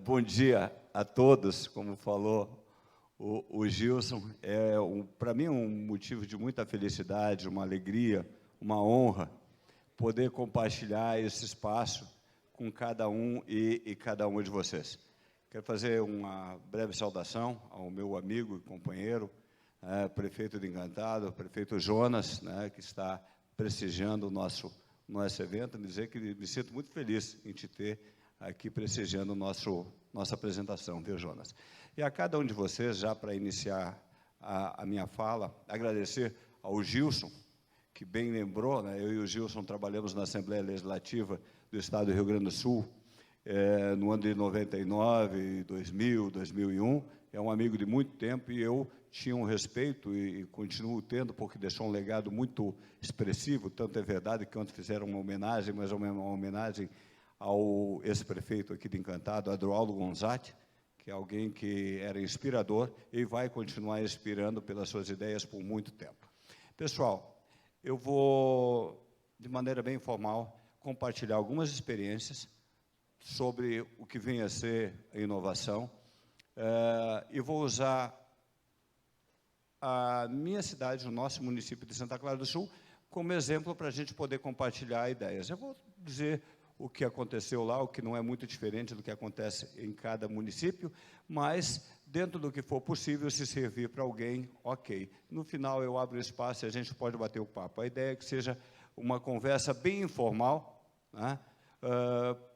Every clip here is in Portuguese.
Bom dia a todos, como falou o Gilson. Para mim, um motivo de muita felicidade, uma alegria, uma honra, poder compartilhar esse espaço com cada um e cada uma de vocês. Quero fazer uma breve saudação ao meu amigo e companheiro, prefeito de Encantado, prefeito Jonas, que está prestigiando o nosso evento, dizer que me sinto muito feliz em te ter aqui prestigiando nossa apresentação, viu, Jonas? E a cada um de vocês, já para iniciar a minha fala, agradecer ao Gilson, que bem lembrou, eu e o Gilson trabalhamos na Assembleia Legislativa do Estado do Rio Grande do Sul, no ano de 99, 2000, 2001, é um amigo de muito tempo, e eu tinha um respeito, e continuo tendo, porque deixou um legado muito expressivo, tanto é verdade que ontem fizeram uma homenagem, mas uma homenagem ao ex-prefeito aqui de Encantado, Adroaldo Gonzatti, que é alguém que era inspirador e vai continuar inspirando pelas suas ideias por muito tempo. Pessoal, eu vou, de maneira bem informal, compartilhar algumas experiências sobre o que vem a ser a inovação, e vou usar a minha cidade, o nosso município de Santa Clara do Sul, como exemplo para a gente poder compartilhar ideias. Eu vou dizer o que aconteceu lá, o que não é muito diferente do que acontece em cada município, mas, dentro do que for possível, se servir para alguém, ok. No final, eu abro espaço e a gente pode bater o papo. A ideia é que seja uma conversa bem informal,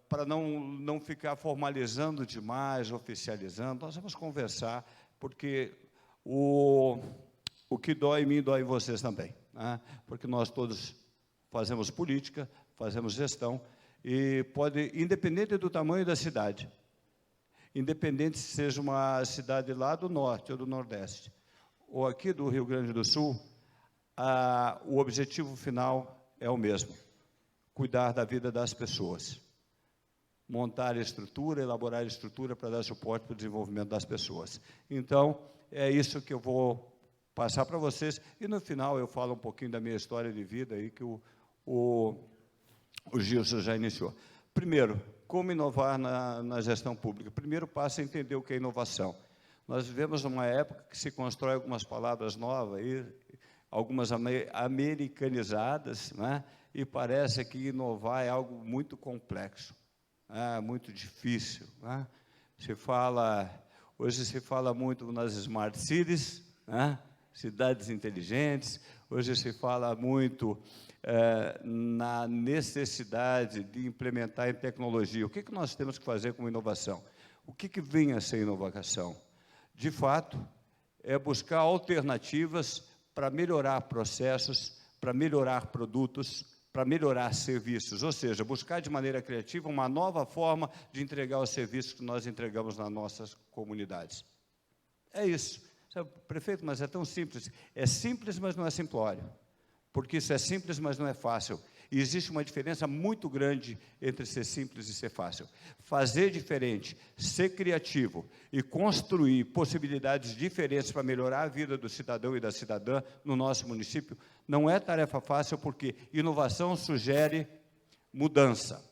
para não ficar formalizando demais, oficializando. Nós vamos conversar, porque o que dói em mim, dói em vocês também, porque nós todos fazemos política, fazemos gestão, e pode, independente do tamanho da cidade, independente se seja uma cidade lá do norte ou do nordeste, ou aqui do Rio Grande do Sul, o objetivo final é o mesmo: cuidar da vida das pessoas, montar estrutura, elaborar estrutura para dar suporte para o desenvolvimento das pessoas. Então, é isso que eu vou passar para vocês, e no final eu falo um pouquinho da minha história de vida, aí que o Gilson já iniciou. Primeiro, como inovar na gestão pública? Primeiro passo é entender o que é inovação. Nós vivemos numa época que se constrói algumas palavras novas, algumas americanizadas, e parece que inovar é algo muito complexo, muito difícil. Hoje se fala muito nas smart cities, cidades inteligentes. Hoje se fala muito na necessidade de implementar em tecnologia. O que nós temos que fazer com inovação? O que vem a ser inovação? De fato, é buscar alternativas para melhorar processos, para melhorar produtos, para melhorar serviços, ou seja, buscar de maneira criativa uma nova forma de entregar os serviços que nós entregamos nas nossas comunidades. É isso. Sabe, prefeito, mas é tão simples. É simples, mas não é simplório. Porque isso é simples, mas não é fácil. E existe uma diferença muito grande entre ser simples e ser fácil. Fazer diferente, ser criativo e construir possibilidades diferentes para melhorar a vida do cidadão e da cidadã no nosso município não é tarefa fácil, porque inovação sugere mudança.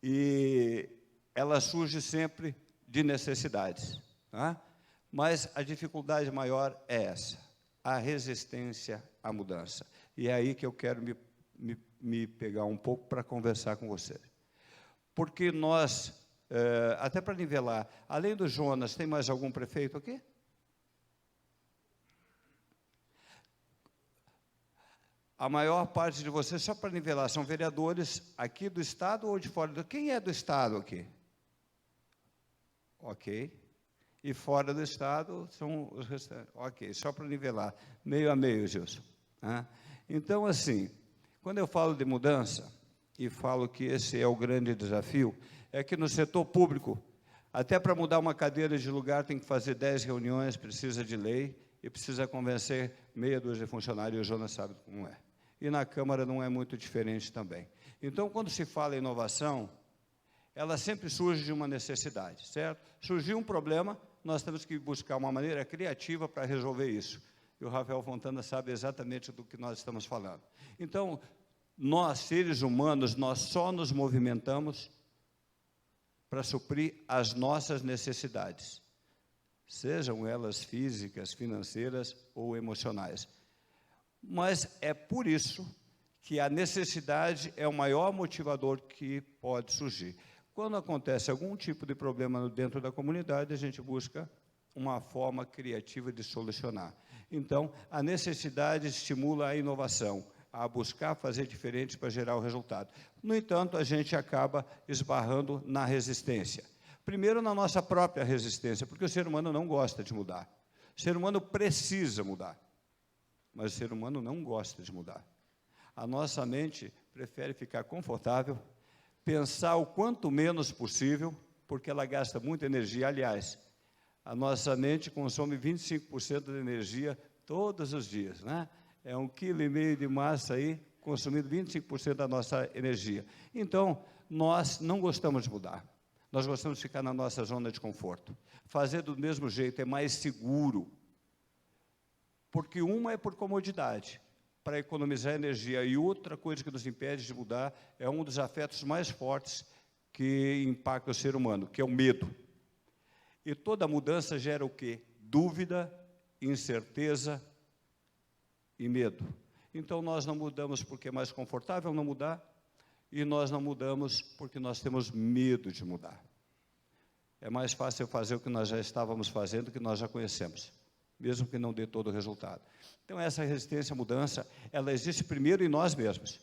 E ela surge sempre de necessidades. Mas a dificuldade maior é essa: a resistência à mudança. E é aí que eu quero me pegar um pouco para conversar com você. Porque nós, até para nivelar, além do Jonas, tem mais algum prefeito aqui? A maior parte de vocês, só para nivelar, são vereadores aqui do Estado ou de fora? Quem é do Estado aqui? Ok. E fora do Estado são os restantes. Ok, só para nivelar, meio a meio, Gilson. Então, assim, quando eu falo de mudança, e falo que esse é o grande desafio, é que no setor público, até para mudar uma cadeira de lugar, tem que fazer 10 reuniões, precisa de lei, e precisa convencer meia dúzia de funcionários, o Jonas sabe como é. E na Câmara não é muito diferente também. Então, quando se fala em inovação, ela sempre surge de uma necessidade, certo? Surgiu um problema, nós temos que buscar uma maneira criativa para resolver isso. E o Rafael Fontana sabe exatamente do que nós estamos falando. Então, nós, seres humanos, nós só nos movimentamos para suprir as nossas necessidades, sejam elas físicas, financeiras ou emocionais. Mas é por isso que a necessidade é o maior motivador que pode surgir. Quando acontece algum tipo de problema dentro da comunidade, a gente busca uma forma criativa de solucionar. Então, a necessidade estimula a inovação, a buscar fazer diferente para gerar o resultado. No entanto, a gente acaba esbarrando na resistência. Primeiro, na nossa própria resistência, porque o ser humano não gosta de mudar. O ser humano precisa mudar, mas o ser humano não gosta de mudar. A nossa mente prefere ficar confortável, pensar o quanto menos possível, porque ela gasta muita energia. Aliás, a nossa mente consome 25% de energia todos os dias, né? É 1,5 kg de massa aí, consumindo 25% da nossa energia. Então, nós não gostamos de mudar. Nós gostamos de ficar na nossa zona de conforto. Fazer do mesmo jeito é mais seguro, porque uma é por comodidade, para economizar energia, e outra coisa que nos impede de mudar é um dos afetos mais fortes que impacta o ser humano, que é o medo. E toda mudança gera o quê? Dúvida, incerteza e medo. Então, nós não mudamos porque é mais confortável não mudar, e nós não mudamos porque nós temos medo de mudar. É mais fácil fazer o que nós já estávamos fazendo, que nós já conhecemos, mesmo que não dê todo o resultado. Então, essa resistência à mudança, ela existe primeiro em nós mesmos.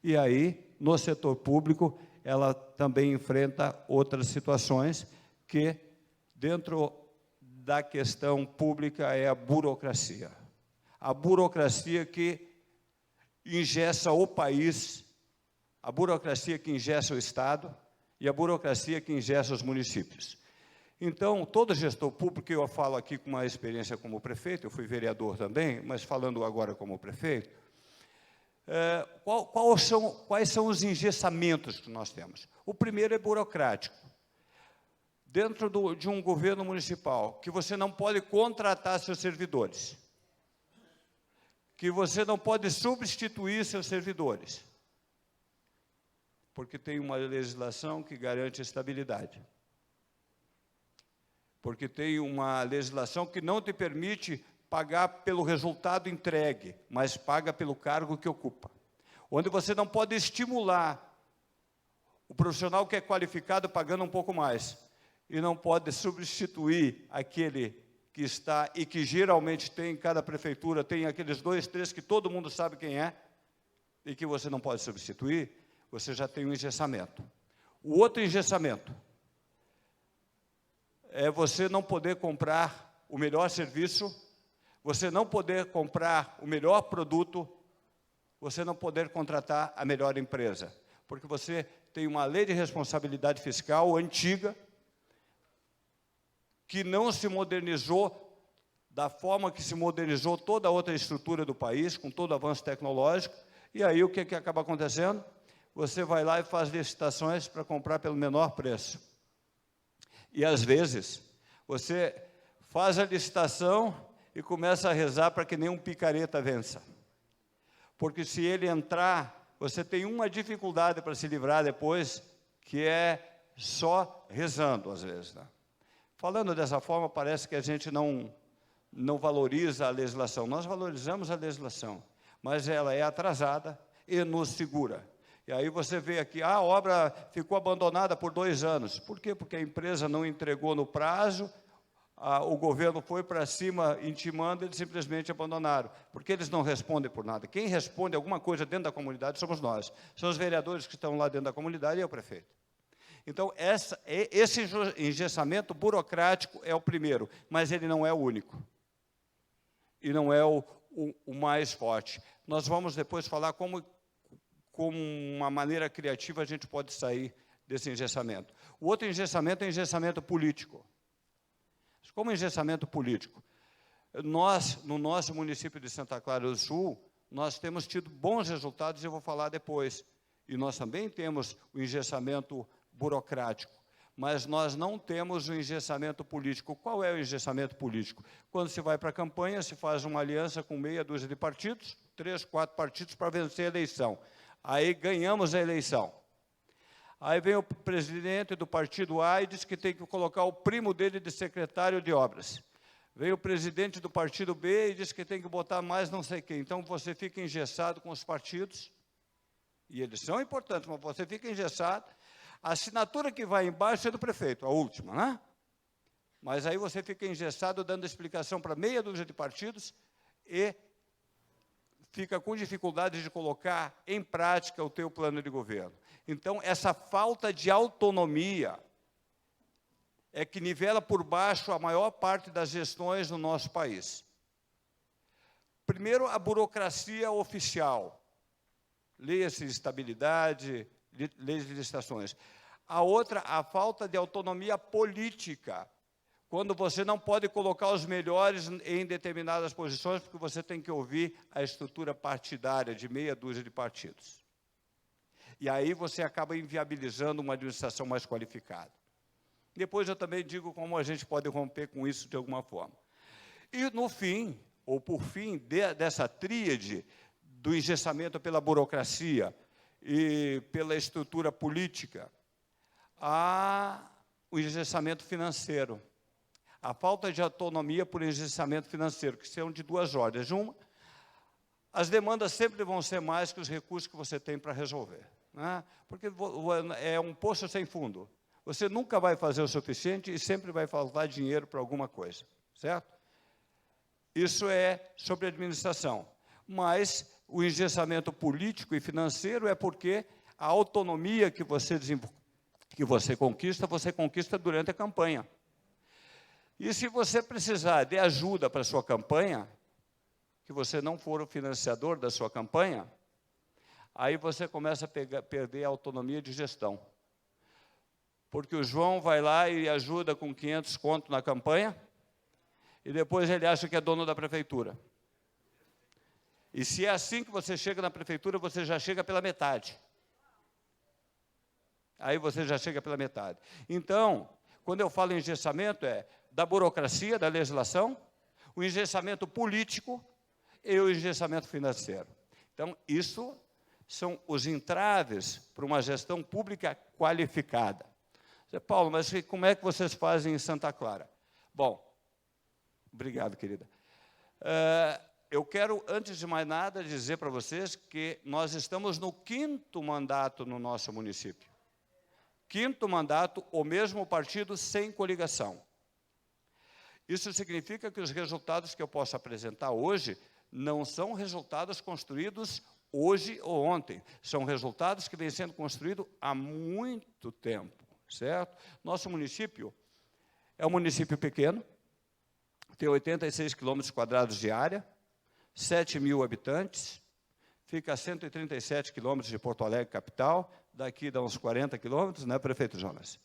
E aí, no setor público, ela também enfrenta outras situações que, dentro da questão pública, é a burocracia. A burocracia que engessa o país, a burocracia que engessa o Estado e a burocracia que engessa os municípios. Então, todo gestor público, eu falo aqui com uma experiência como prefeito, eu fui vereador também, mas falando agora como prefeito, quais são os engessamentos que nós temos? O primeiro é burocrático. Dentro de um governo municipal, que você não pode contratar seus servidores, que você não pode substituir seus servidores, porque tem uma legislação que garante estabilidade, porque tem uma legislação que não te permite pagar pelo resultado entregue, mas paga pelo cargo que ocupa, onde você não pode estimular o profissional que é qualificado pagando um pouco mais, e não pode substituir aquele que está, e que geralmente tem, em cada prefeitura, tem aqueles 2, 3 que todo mundo sabe quem é, e que você não pode substituir, você já tem um engessamento. O outro engessamento é você não poder comprar o melhor serviço, você não poder comprar o melhor produto, você não poder contratar a melhor empresa, porque você tem uma lei de responsabilidade fiscal antiga, que não se modernizou da forma que se modernizou toda a outra estrutura do país, com todo o avanço tecnológico, e aí o que acaba acontecendo? Você vai lá e faz licitações para comprar pelo menor preço. E, às vezes, você faz a licitação e começa a rezar para que nenhum picareta vença. Porque se ele entrar, você tem uma dificuldade para se livrar depois, que é só rezando, às vezes, né? Falando dessa forma, parece que a gente não valoriza a legislação. Nós valorizamos a legislação, mas ela é atrasada e nos segura. E aí você vê aqui, a obra ficou abandonada por 2 anos. Por quê? Porque a empresa não entregou no prazo, o governo foi para cima intimando, eles simplesmente abandonaram, porque eles não respondem por nada. Quem responde alguma coisa dentro da comunidade somos nós. São os vereadores que estão lá dentro da comunidade e é o prefeito. Então, esse engessamento burocrático é o primeiro, mas ele não é o único. E não é o mais forte. Nós vamos depois falar como uma maneira criativa a gente pode sair desse engessamento. O outro engessamento é o engessamento político. Como engessamento político? Nós, no nosso município de Santa Clara do Sul, nós temos tido bons resultados, eu vou falar depois. E nós também temos o engessamento burocrático, mas nós não temos o engessamento político. Qual é o engessamento político? Quando se vai para a campanha, se faz uma aliança com meia dúzia de partidos, 3, 4 partidos para vencer a eleição. Aí ganhamos a eleição. Aí vem o presidente do partido A e diz que tem que colocar o primo dele de secretário de obras. Vem o presidente do partido B e diz que tem que botar mais não sei quem. Então, você fica engessado com os partidos, e eles são importantes, mas você fica engessado. A assinatura que vai embaixo é do prefeito, a última, né? Mas aí você fica engessado dando explicação para meia dúzia de partidos e fica com dificuldade de colocar em prática o teu plano de governo. Então, essa falta de autonomia é que nivela por baixo a maior parte das gestões no nosso país. Primeiro, a burocracia oficial. Leia-se estabilidade, leis de licitações. A outra, a falta de autonomia política, quando você não pode colocar os melhores em determinadas posições, porque você tem que ouvir a estrutura partidária de meia dúzia de partidos. E aí você acaba inviabilizando uma administração mais qualificada. Depois eu também digo como a gente pode romper com isso de alguma forma. E no fim, ou por fim, dessa tríade do engessamento pela burocracia e pela estrutura política, há o engessamento financeiro. A falta de autonomia por engessamento financeiro, que são de duas ordens. Uma, as demandas sempre vão ser mais que os recursos que você tem para resolver, né? Porque é um poço sem fundo. Você nunca vai fazer o suficiente e sempre vai faltar dinheiro para alguma coisa, certo? Isso é sobre administração. Mas o engessamento político e financeiro é porque a autonomia que você conquista durante a campanha. E se você precisar de ajuda para a sua campanha, que você não for o financiador da sua campanha, aí você começa a perder a autonomia de gestão. Porque o João vai lá e ajuda com 500 conto na campanha, e depois ele acha que é dono da prefeitura. E se é assim que você chega na prefeitura, você já chega pela metade. Aí você já chega pela metade. Então, quando eu falo em engessamento, é da burocracia, da legislação, o engessamento político e o engessamento financeiro. Então, isso são os entraves para uma gestão pública qualificada. Paulo, mas como é que vocês fazem em Santa Clara? Bom, obrigado, querida. Eu quero, antes de mais nada, dizer para vocês que nós estamos no 5º mandato no nosso município. 5º mandato, o mesmo partido sem coligação. Isso significa que os resultados que eu posso apresentar hoje não são resultados construídos hoje ou ontem. São resultados que vêm sendo construídos há muito tempo. Certo? Nosso município é um município pequeno, tem 86 quilômetros quadrados de área, 7 mil habitantes, fica a 137 quilômetros de Porto Alegre, capital, daqui dá uns 40 quilômetros, né, prefeito Jonas?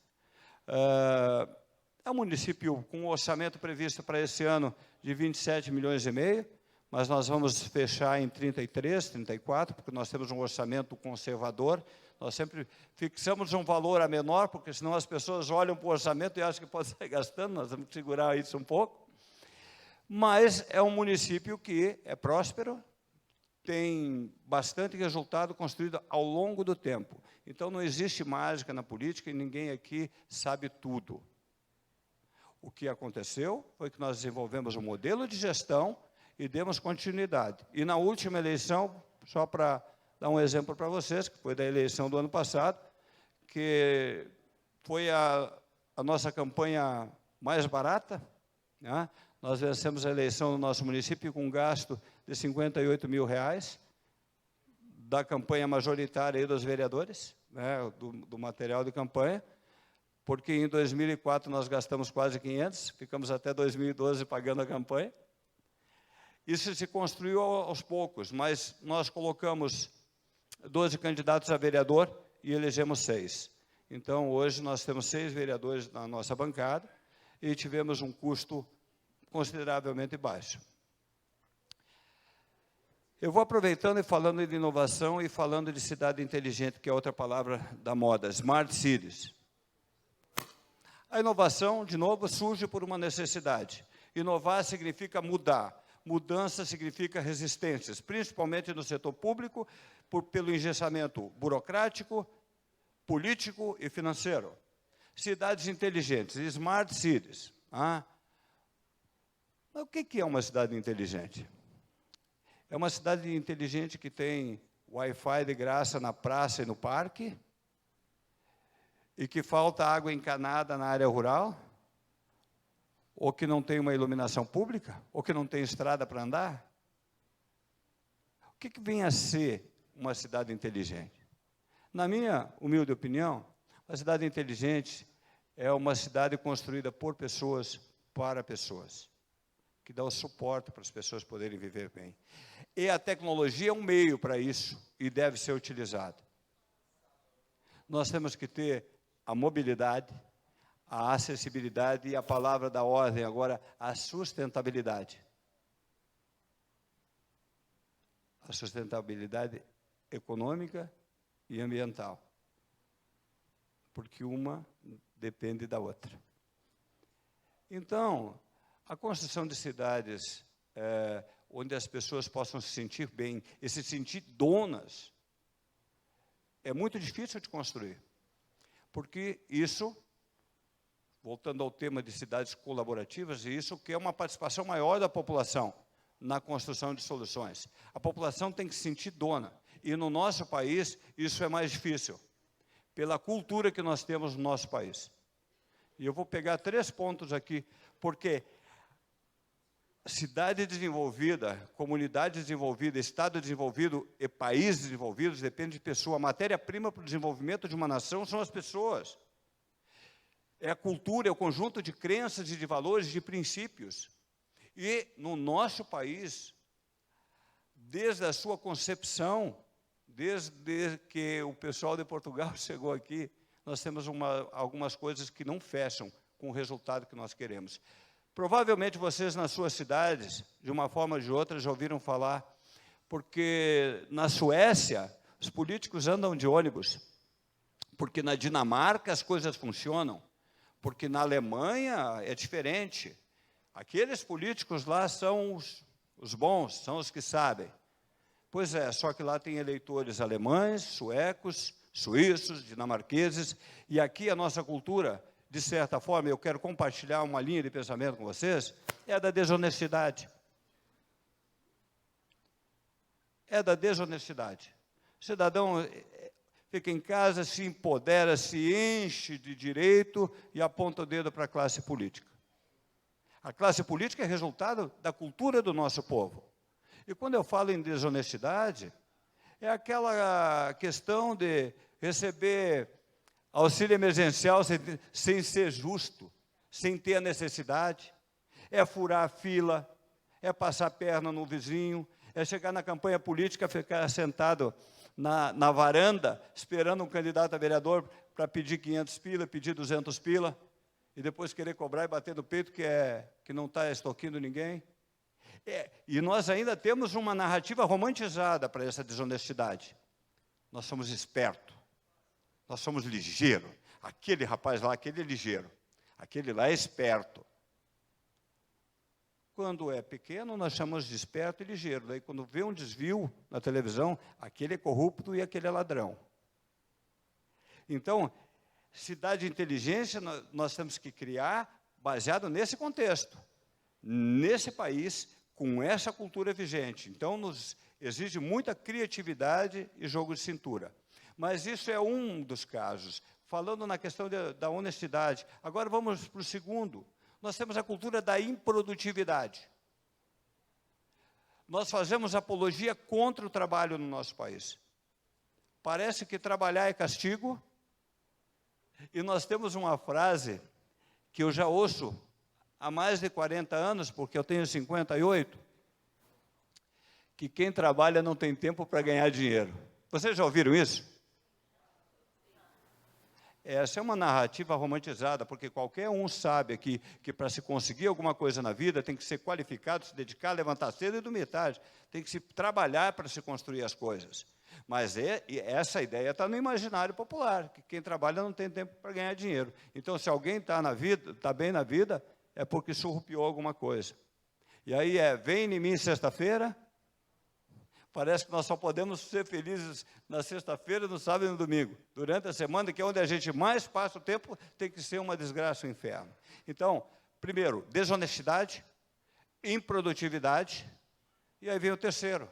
É um município com um orçamento previsto para esse ano de 27 milhões e meio, mas nós vamos fechar em 33, 34, porque nós temos um orçamento conservador. Nós sempre fixamos um valor a menor, porque senão as pessoas olham para o orçamento e acham que pode sair gastando, nós temos que segurar isso um pouco. Mas é um município que é próspero, tem bastante resultado construído ao longo do tempo. Então, não existe mágica na política e ninguém aqui sabe tudo. O que aconteceu foi que nós desenvolvemos um modelo de gestão e demos continuidade. E na última eleição, só para dar um exemplo para vocês, que foi da eleição do ano passado, que foi a nossa campanha mais barata, né? Nós vencemos a eleição no nosso município com um gasto de R$58 mil, da campanha majoritária aí dos vereadores, né, do material de campanha, porque em 2004 nós gastamos quase 500, ficamos até 2012 pagando a campanha. Isso se construiu aos poucos, mas nós colocamos 12 candidatos a vereador e elegemos 6. Então, hoje nós temos 6 vereadores na nossa bancada e tivemos um custo consideravelmente baixo. Eu vou aproveitando e falando de inovação e falando de cidade inteligente, que é outra palavra da moda, Smart Cities. A inovação, de novo, surge por uma necessidade. Inovar significa mudar. Mudança significa resistências, principalmente no setor público, pelo engessamento burocrático, político e financeiro. Cidades inteligentes, smart cities. Mas o que é uma cidade inteligente? É uma cidade inteligente que tem Wi-Fi de graça na praça e no parque, e que falta água encanada na área rural, ou que não tem uma iluminação pública, ou que não tem estrada para andar? O que vem a ser uma cidade inteligente? Na minha humilde opinião, a cidade inteligente é uma cidade construída por pessoas, para pessoas, que dá o suporte para as pessoas poderem viver bem. E a tecnologia é um meio para isso, e deve ser utilizado. Nós temos que ter a mobilidade, a acessibilidade e a palavra da ordem agora, a sustentabilidade. A sustentabilidade econômica e ambiental, porque uma depende da outra. Então, a construção de cidades onde as pessoas possam se sentir bem e se sentir donas, é muito difícil de construir, porque isso, voltando ao tema de cidades colaborativas, isso que é uma participação maior da população na construção de soluções. A população tem que se sentir dona, e no nosso país isso é mais difícil, pela cultura que nós temos no nosso país. E eu vou pegar 3 pontos aqui, porque cidade desenvolvida, comunidade desenvolvida, Estado desenvolvido e país desenvolvidos depende de pessoa. A matéria-prima para o desenvolvimento de uma nação são as pessoas. É a cultura, é o conjunto de crenças e de valores, de princípios. E no nosso país, desde a sua concepção, desde que o pessoal de Portugal chegou aqui, nós temos algumas coisas que não fecham com o resultado que nós queremos. Provavelmente vocês nas suas cidades, de uma forma ou de outra, já ouviram falar, porque na Suécia os políticos andam de ônibus, porque na Dinamarca as coisas funcionam, porque na Alemanha é diferente. Aqueles políticos lá são os bons, são os que sabem. Pois é, só que lá tem eleitores alemães, suecos, suíços, dinamarqueses, e aqui a nossa cultura, de certa forma, eu quero compartilhar uma linha de pensamento com vocês, é a da desonestidade. É da desonestidade. O cidadão fica em casa, se empodera, se enche de direito e aponta o dedo para a classe política. A classe política é resultado da cultura do nosso povo. E quando eu falo em desonestidade, é aquela questão de receber auxílio emergencial sem ser justo, sem ter a necessidade, é furar a fila, é passar a perna no vizinho, é chegar na campanha política, ficar sentado na varanda, esperando um candidato a vereador para pedir 500 pila, pedir 200 pila, e depois querer cobrar e bater no peito que não está extorquindo ninguém. E nós ainda temos uma narrativa romantizada para essa desonestidade. Nós somos espertos, nós somos ligeiros. Aquele rapaz lá, aquele é ligeiro, aquele lá é esperto. Quando é pequeno, nós chamamos de esperto e ligeiro. Daí, quando vê um desvio na televisão, aquele é corrupto e aquele é ladrão. Então, cidade de inteligência nós temos que criar baseado nesse contexto, nesse país, com essa cultura vigente. Então, nos exige muita criatividade e jogo de cintura. Mas isso é um dos casos. Falando na questão da honestidade. Agora vamos para o segundo. Nós temos a cultura da improdutividade. Nós fazemos apologia contra o trabalho no nosso país. Parece que trabalhar é castigo. E nós temos uma frase que eu já ouço há mais de 40 anos, porque eu tenho 58, que quem trabalha não tem tempo para ganhar dinheiro. Vocês já ouviram isso? Essa é uma narrativa romantizada, porque qualquer um sabe aqui que para se conseguir alguma coisa na vida tem que ser qualificado, se dedicar, levantar cedo e dormir tarde. Tem que se trabalhar para se construir as coisas. Mas essa ideia está no imaginário popular, que quem trabalha não tem tempo para ganhar dinheiro. Então, se alguém está bem na vida, é porque surrupiou alguma coisa. E aí vem em mim sexta-feira, Parece que nós só podemos ser felizes na sexta-feira, no sábado e no domingo. Durante a semana, que é onde a gente mais passa o tempo, tem que ser uma desgraça, um inferno. Então, primeiro, desonestidade, improdutividade, e aí vem o terceiro,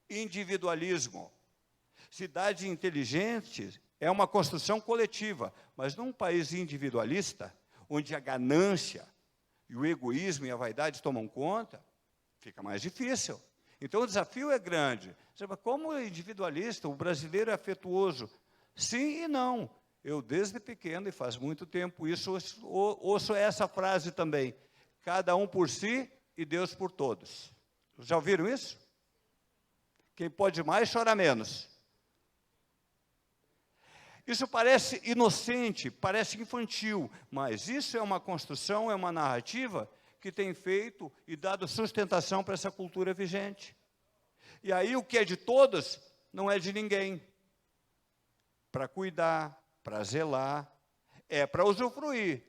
individualismo. Cidade inteligente é uma construção coletiva, mas num país individualista, onde a ganância e o egoísmo e a vaidade tomam conta, fica mais difícil. Então, o desafio é grande. Como individualista, o brasileiro é afetuoso? Sim e não. Eu, desde pequeno, e faz muito tempo, ouço essa frase também. Cada um por si e Deus por todos. Já ouviram isso? Quem pode mais, chora menos. Isso parece inocente, parece infantil, mas isso é uma construção, é uma narrativa que tem feito e dado sustentação para essa cultura vigente. E aí o que é de todos não é de ninguém. Para cuidar, para zelar, é para usufruir.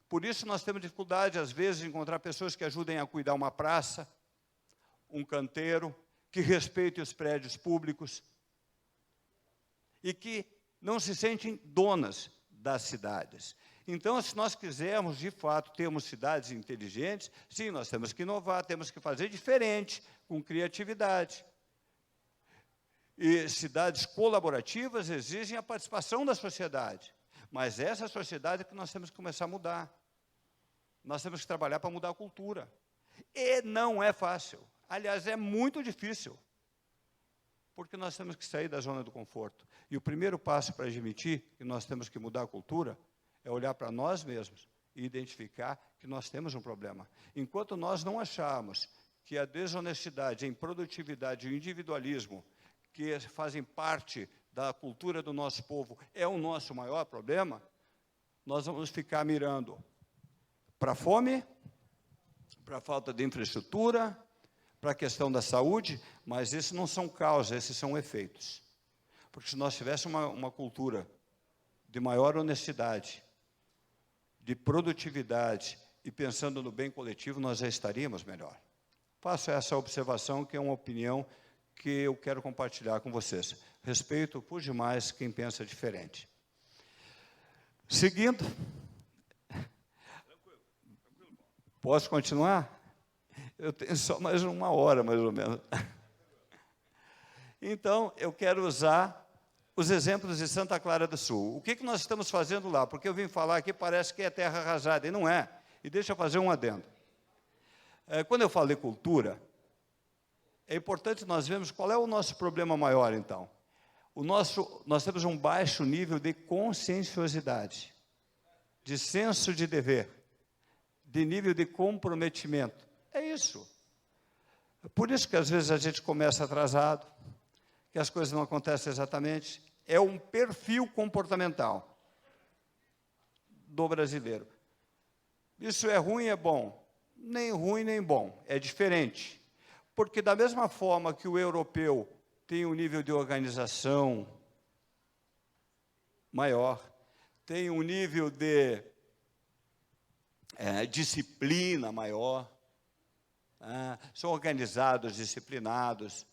Por isso nós temos dificuldade, às vezes, de encontrar pessoas que ajudem a cuidar uma praça, um canteiro, que respeitem os prédios públicos e que não se sentem donas das cidades. Então, se nós quisermos, de fato, termos cidades inteligentes, sim, nós temos que inovar, temos que fazer diferente, com criatividade. E cidades colaborativas exigem a participação da sociedade, mas essa sociedade é que nós temos que começar a mudar. Nós temos que trabalhar para mudar a cultura. E não é fácil. Aliás, é muito difícil, porque nós temos que sair da zona do conforto. E o primeiro passo para admitir que nós temos que mudar a cultura é olhar para nós mesmos e identificar que nós temos um problema. Enquanto nós não acharmos que a desonestidade, a improdutividade e o individualismo, que fazem parte da cultura do nosso povo, é o nosso maior problema, nós vamos ficar mirando para a fome, para a falta de infraestrutura, para a questão da saúde, mas esses não são causas, esses são efeitos. Porque se nós tivéssemos uma cultura de maior honestidade, de produtividade e pensando no bem coletivo, nós já estaríamos melhor. Faço essa observação, que é uma opinião que eu quero compartilhar com vocês. Respeito por demais quem pensa diferente. Seguindo. Posso continuar? Eu tenho só mais uma hora, mais ou menos. Então, eu quero usar os exemplos de Santa Clara do Sul. O que nós estamos fazendo lá? Porque eu vim falar aqui, parece que é terra arrasada, e não é. E deixa eu fazer um adendo. Quando eu falei cultura, é importante nós vermos qual é o nosso problema maior, então. Nós temos um baixo nível de conscienciosidade, de senso de dever, de nível de comprometimento. É isso. É por isso que às vezes a gente começa atrasado, que as coisas não acontecem exatamente. É um perfil comportamental do brasileiro. Isso é ruim, é bom? Nem ruim, nem bom. É diferente. Porque da mesma forma que o europeu tem um nível de organização maior, tem um nível de disciplina maior, são organizados, disciplinados.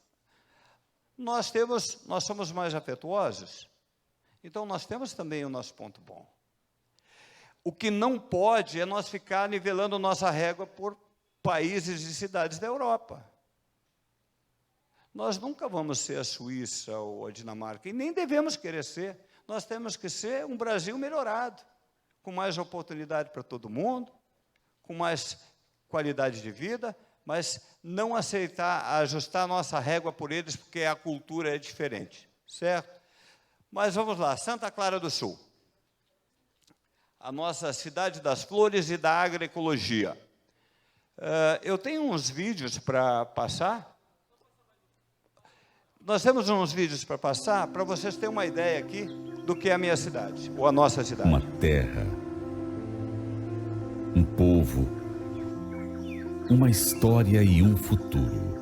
Nós somos mais afetuosos, então nós temos também o nosso ponto bom. O que não pode é nós ficar nivelando nossa régua por países e cidades da Europa. Nós nunca vamos ser a Suíça ou a Dinamarca, e nem devemos querer ser. Nós temos que ser um Brasil melhorado, com mais oportunidade para todo mundo, com mais qualidade de vida, mas não aceitar, ajustar nossa régua por eles, porque a cultura é diferente, certo? Mas vamos lá, Santa Clara do Sul, a nossa cidade das flores e da agroecologia. Eu tenho uns vídeos para passar. Nós temos uns vídeos para passar, para vocês terem uma ideia aqui do que é a minha cidade, ou a nossa cidade. Uma terra, um povo, uma história e um futuro.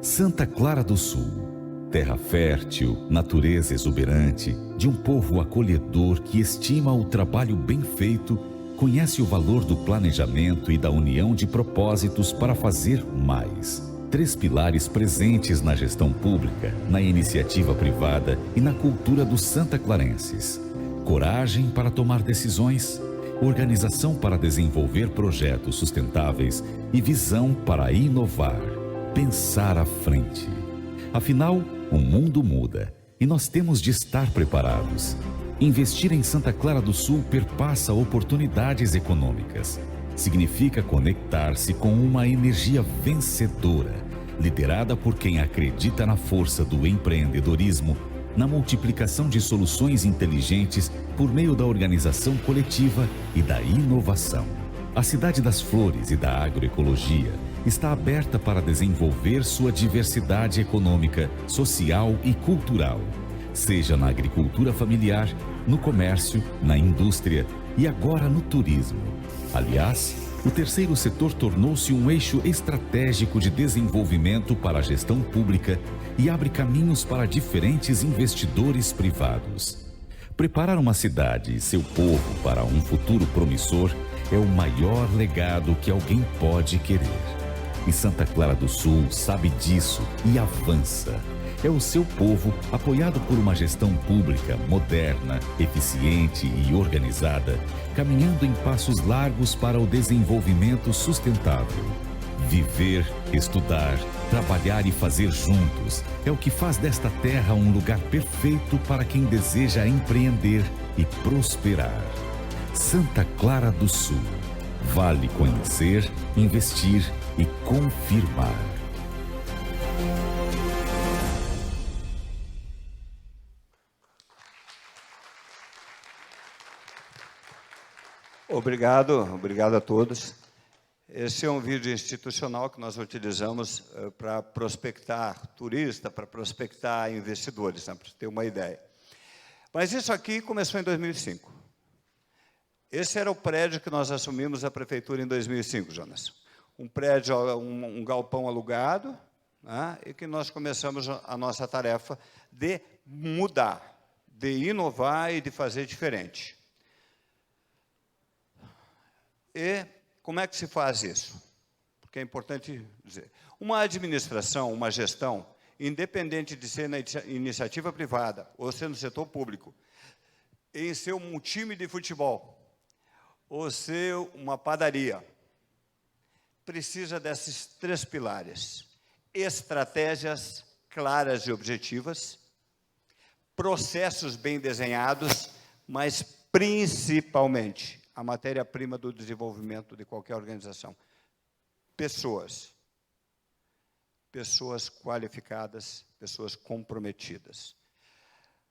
Santa Clara do Sul, terra fértil, natureza exuberante, de um povo acolhedor que estima o trabalho bem feito, conhece o valor do planejamento e da união de propósitos para fazer mais. 3 pilares presentes na gestão pública, na iniciativa privada e na cultura dos santaclarenses: coragem para tomar decisões, organização para desenvolver projetos sustentáveis e visão para inovar, pensar à frente. Afinal, o mundo muda e nós temos de estar preparados. Investir em Santa Clara do Sul perpassa oportunidades econômicas. Significa conectar-se com uma energia vencedora, liderada por quem acredita na força do empreendedorismo, na multiplicação de soluções inteligentes por meio da organização coletiva e da inovação. A Cidade das Flores e da agroecologia está aberta para desenvolver sua diversidade econômica, social e cultural, seja na agricultura familiar, no comércio, na indústria e agora no turismo. Aliás, o terceiro setor tornou-se um eixo estratégico de desenvolvimento para a gestão pública e abre caminhos para diferentes investidores privados. Preparar uma cidade e seu povo para um futuro promissor é o maior legado que alguém pode querer. E Santa Clara do Sul sabe disso e avança. É o seu povo, apoiado por uma gestão pública moderna, eficiente e organizada, caminhando em passos largos para o desenvolvimento sustentável. Viver, estudar, trabalhar e fazer juntos é o que faz desta terra um lugar perfeito para quem deseja empreender e prosperar. Santa Clara do Sul. Vale conhecer, investir e confirmar. Obrigado a todos. Esse é um vídeo institucional que nós utilizamos para prospectar turista, para prospectar investidores, né, para ter uma ideia. Mas isso aqui começou em 2005. Esse era o prédio que nós assumimos a prefeitura em 2005, Jonas. Um prédio, um galpão alugado, né, e que nós começamos a nossa tarefa de mudar, de inovar e de fazer diferente. E como é que se faz isso? Porque é importante dizer. Uma administração, uma gestão, independente de ser na iniciativa privada ou ser no setor público, em ser um time de futebol ou ser uma padaria, precisa desses 3 pilares: estratégias claras e objetivas, processos bem desenhados, mas principalmente a matéria-prima do desenvolvimento de qualquer organização: pessoas. Pessoas qualificadas, pessoas comprometidas.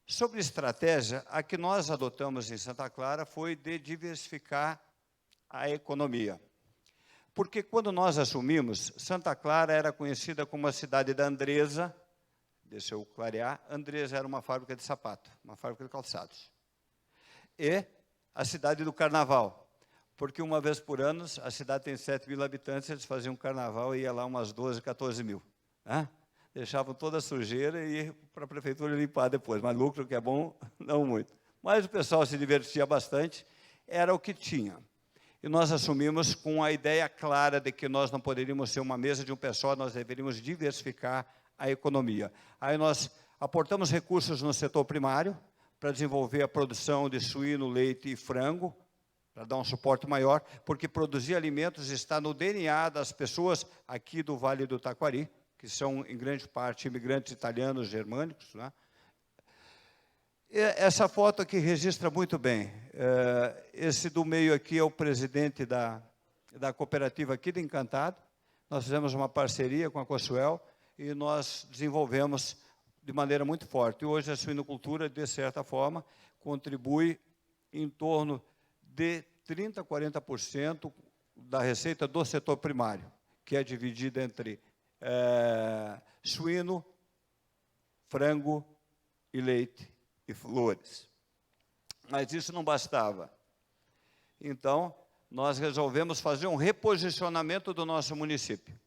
Sobre estratégia, a que nós adotamos em Santa Clara foi de diversificar a economia. Porque quando nós assumimos, Santa Clara era conhecida como a cidade da Andresa. Deixa eu clarear. Andresa era uma fábrica de sapato, uma fábrica de calçados. E a cidade do carnaval, porque uma vez por ano, a cidade tem 7.000 habitantes, eles faziam carnaval e ia lá umas 12, 14 mil. Né? Deixavam toda a sujeira e ia para a prefeitura limpar depois, mas lucro que é bom, não muito. Mas o pessoal se divertia bastante, era o que tinha. E nós assumimos com a ideia clara de que nós não poderíamos ser uma mesa de um pessoal, nós deveríamos diversificar a economia. Aí nós aportamos recursos no setor primário, para desenvolver a produção de suíno, leite e frango, para dar um suporte maior, porque produzir alimentos está no DNA das pessoas aqui do Vale do Taquari, que são, em grande parte, imigrantes italianos, germânicos. Né? E essa foto aqui registra muito bem. Esse do meio aqui é o presidente da cooperativa aqui de Encantado. Nós fizemos uma parceria com a Cosuel e nós desenvolvemos de maneira muito forte. E hoje a suinocultura, de certa forma, contribui em torno de 30% a 40% da receita do setor primário, que é dividida entre suíno, frango e leite e flores. Mas isso não bastava. Então, nós resolvemos fazer um reposicionamento do nosso município.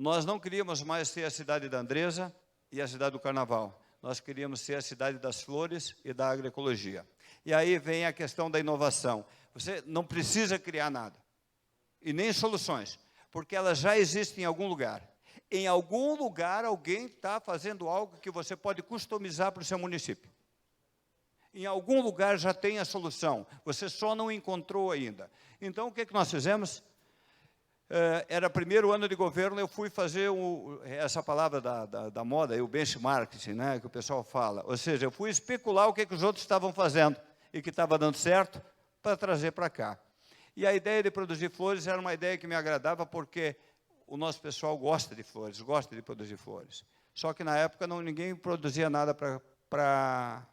Nós não queríamos mais ser a cidade da Andresa e a cidade do Carnaval. Nós queríamos ser a cidade das flores e da agroecologia. E aí vem a questão da inovação. Você não precisa criar nada, e nem soluções. porque elas já existem em algum lugar. Em algum lugar, alguém está fazendo algo que você pode customizar para o seu município. Em algum lugar já tem a solução, você só não encontrou ainda. Então, o que nós fizemos? Era primeiro ano de governo, eu fui fazer essa palavra da moda, o benchmarking, né, que o pessoal fala. Ou seja, eu fui especular o que os outros estavam fazendo e que estava dando certo para trazer para cá. E a ideia de produzir flores era uma ideia que me agradava, porque o nosso pessoal gosta de flores, gosta de produzir flores. Só que, na época, ninguém produzia nada para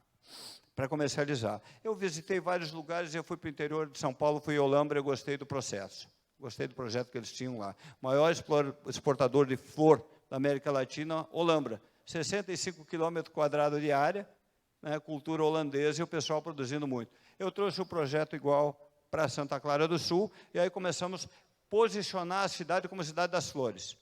comercializar. Eu visitei vários lugares, eu fui para o interior de São Paulo, fui em Olambra, eu gostei do processo. Gostei do projeto que eles tinham lá. O maior exportador de flor da América Latina, Olambra. 65 km² de área, né, cultura holandesa, e o pessoal produzindo muito. Eu trouxe o projeto igual para Santa Clara do Sul, e aí começamos a posicionar a cidade como cidade das flores.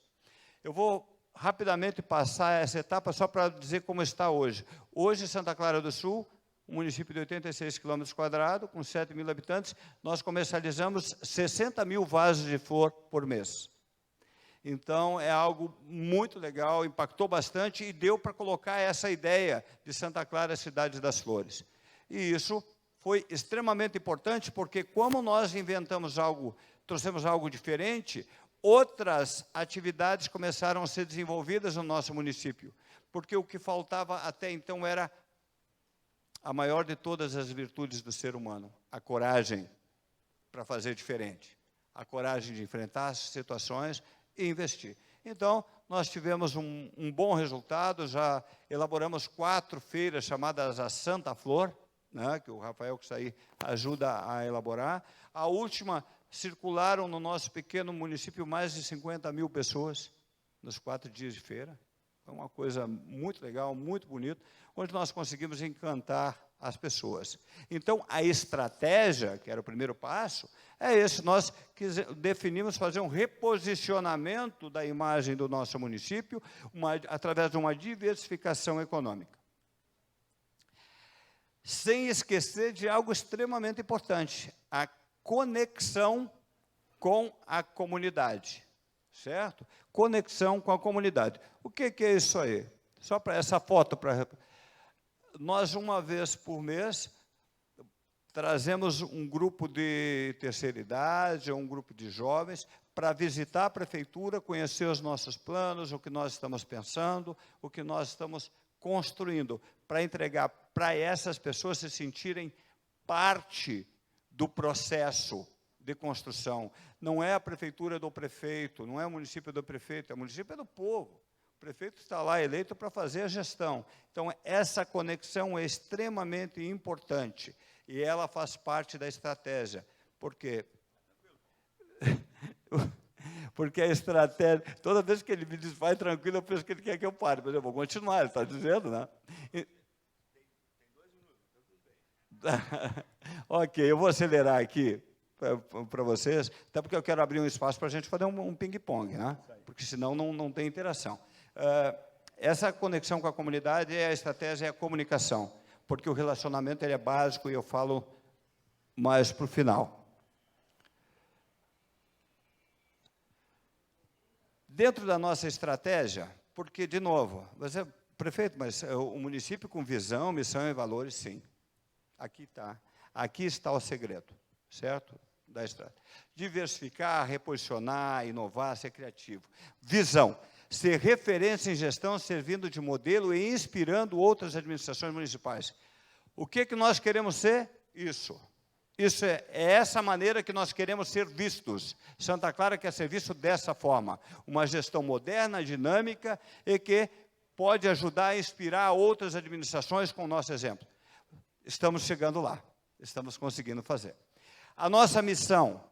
Eu vou rapidamente passar essa etapa só para dizer como está hoje. Hoje, Santa Clara do Sul, um município de 86 km², com 7 mil habitantes, nós comercializamos 60 mil vasos de flor por mês. Então, é algo muito legal, impactou bastante e deu para colocar essa ideia de Santa Clara, cidade das flores. E isso foi extremamente importante, porque como nós inventamos algo, trouxemos algo diferente, outras atividades começaram a ser desenvolvidas no nosso município, porque o que faltava até então era a maior de todas as virtudes do ser humano, a coragem para fazer diferente, a coragem de enfrentar as situações e investir. Então, nós tivemos um bom resultado, já elaboramos 4 feiras chamadas a Santa Flor, né, que o Rafael que está aí ajuda a elaborar. A última, circularam no nosso pequeno município mais de 50 mil pessoas nos 4 dias de feira. Foi uma coisa muito legal, muito bonita, onde nós conseguimos encantar as pessoas. Então, a estratégia, que era o primeiro passo, é esse. Nós definimos fazer um reposicionamento da imagem do nosso município, através de uma diversificação econômica. Sem esquecer de algo extremamente importante, a conexão com a comunidade, certo? Conexão com a comunidade. O que é isso aí? Só para essa foto, nós, uma vez por mês, trazemos um grupo de terceira idade, ou um grupo de jovens, para visitar a prefeitura, conhecer os nossos planos, o que nós estamos pensando, o que nós estamos construindo, para entregar para essas pessoas se sentirem parte do processo de construção. Não é a prefeitura do prefeito, não é o município do prefeito, é o município do povo. O prefeito está lá eleito para fazer a gestão. Então, essa conexão é extremamente importante e ela faz parte da estratégia. Por quê? Porque a estratégia, toda vez que ele me diz, vai tranquilo, eu penso que ele quer que eu pare, mas eu vou continuar, ele está dizendo, né? Tem 2 minutos, ok, eu vou acelerar aqui para vocês, até porque eu quero abrir um espaço para a gente fazer um ping-pong, né? Porque senão não tem interação. Essa conexão com a comunidade, a estratégia é a comunicação, porque o relacionamento ele é básico e eu falo mais para o final. Dentro da nossa estratégia, porque, de novo, você, prefeito, mas o município com visão, missão e valores, sim. Aqui está o segredo, certo? Da estratégia. Diversificar, reposicionar, inovar, ser criativo. Visão, ser referência em gestão, servindo de modelo e inspirando outras administrações municipais. O que nós queremos ser? Isso. Isso é essa maneira que nós queremos ser vistos. Santa Clara quer ser visto dessa forma. Uma gestão moderna, dinâmica e que pode ajudar a inspirar outras administrações com o nosso exemplo. Estamos chegando lá. Estamos conseguindo fazer. A nossa missão,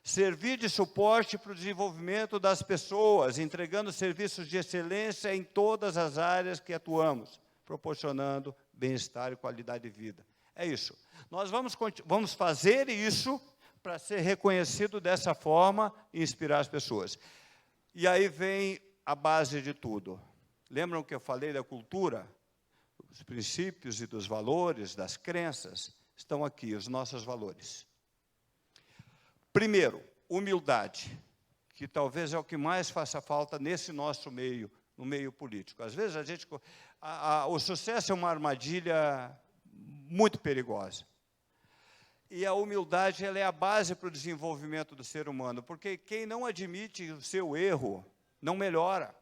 servir de suporte para o desenvolvimento das pessoas, entregando serviços de excelência em todas as áreas que atuamos, proporcionando bem-estar e qualidade de vida. É isso. Nós vamos fazer isso para ser reconhecido dessa forma e inspirar as pessoas. E aí vem a base de tudo. Lembram que eu falei da cultura? Os princípios e dos valores, das crenças, estão aqui, os nossos valores. Primeiro, humildade, que talvez é o que mais faça falta nesse nosso meio, no meio político. Às vezes o sucesso é uma armadilha muito perigosa. E a humildade, ela é a base para o desenvolvimento do ser humano, porque quem não admite o seu erro não melhora.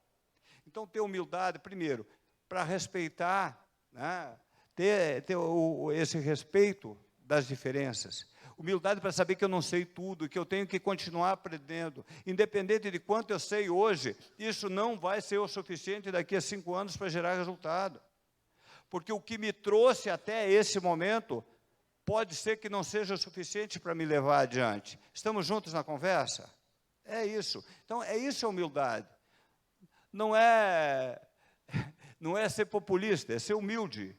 Então, ter humildade, primeiro, para respeitar, né, ter esse respeito das diferenças. Humildade para saber que eu não sei tudo, que eu tenho que continuar aprendendo. Independente de quanto eu sei hoje, isso não vai ser o suficiente daqui a 5 anos para gerar resultado. Porque o que me trouxe até esse momento pode ser que não seja o suficiente para me levar adiante. Estamos juntos na conversa? É isso. Então, é isso a humildade. Não é ser populista, é ser humilde.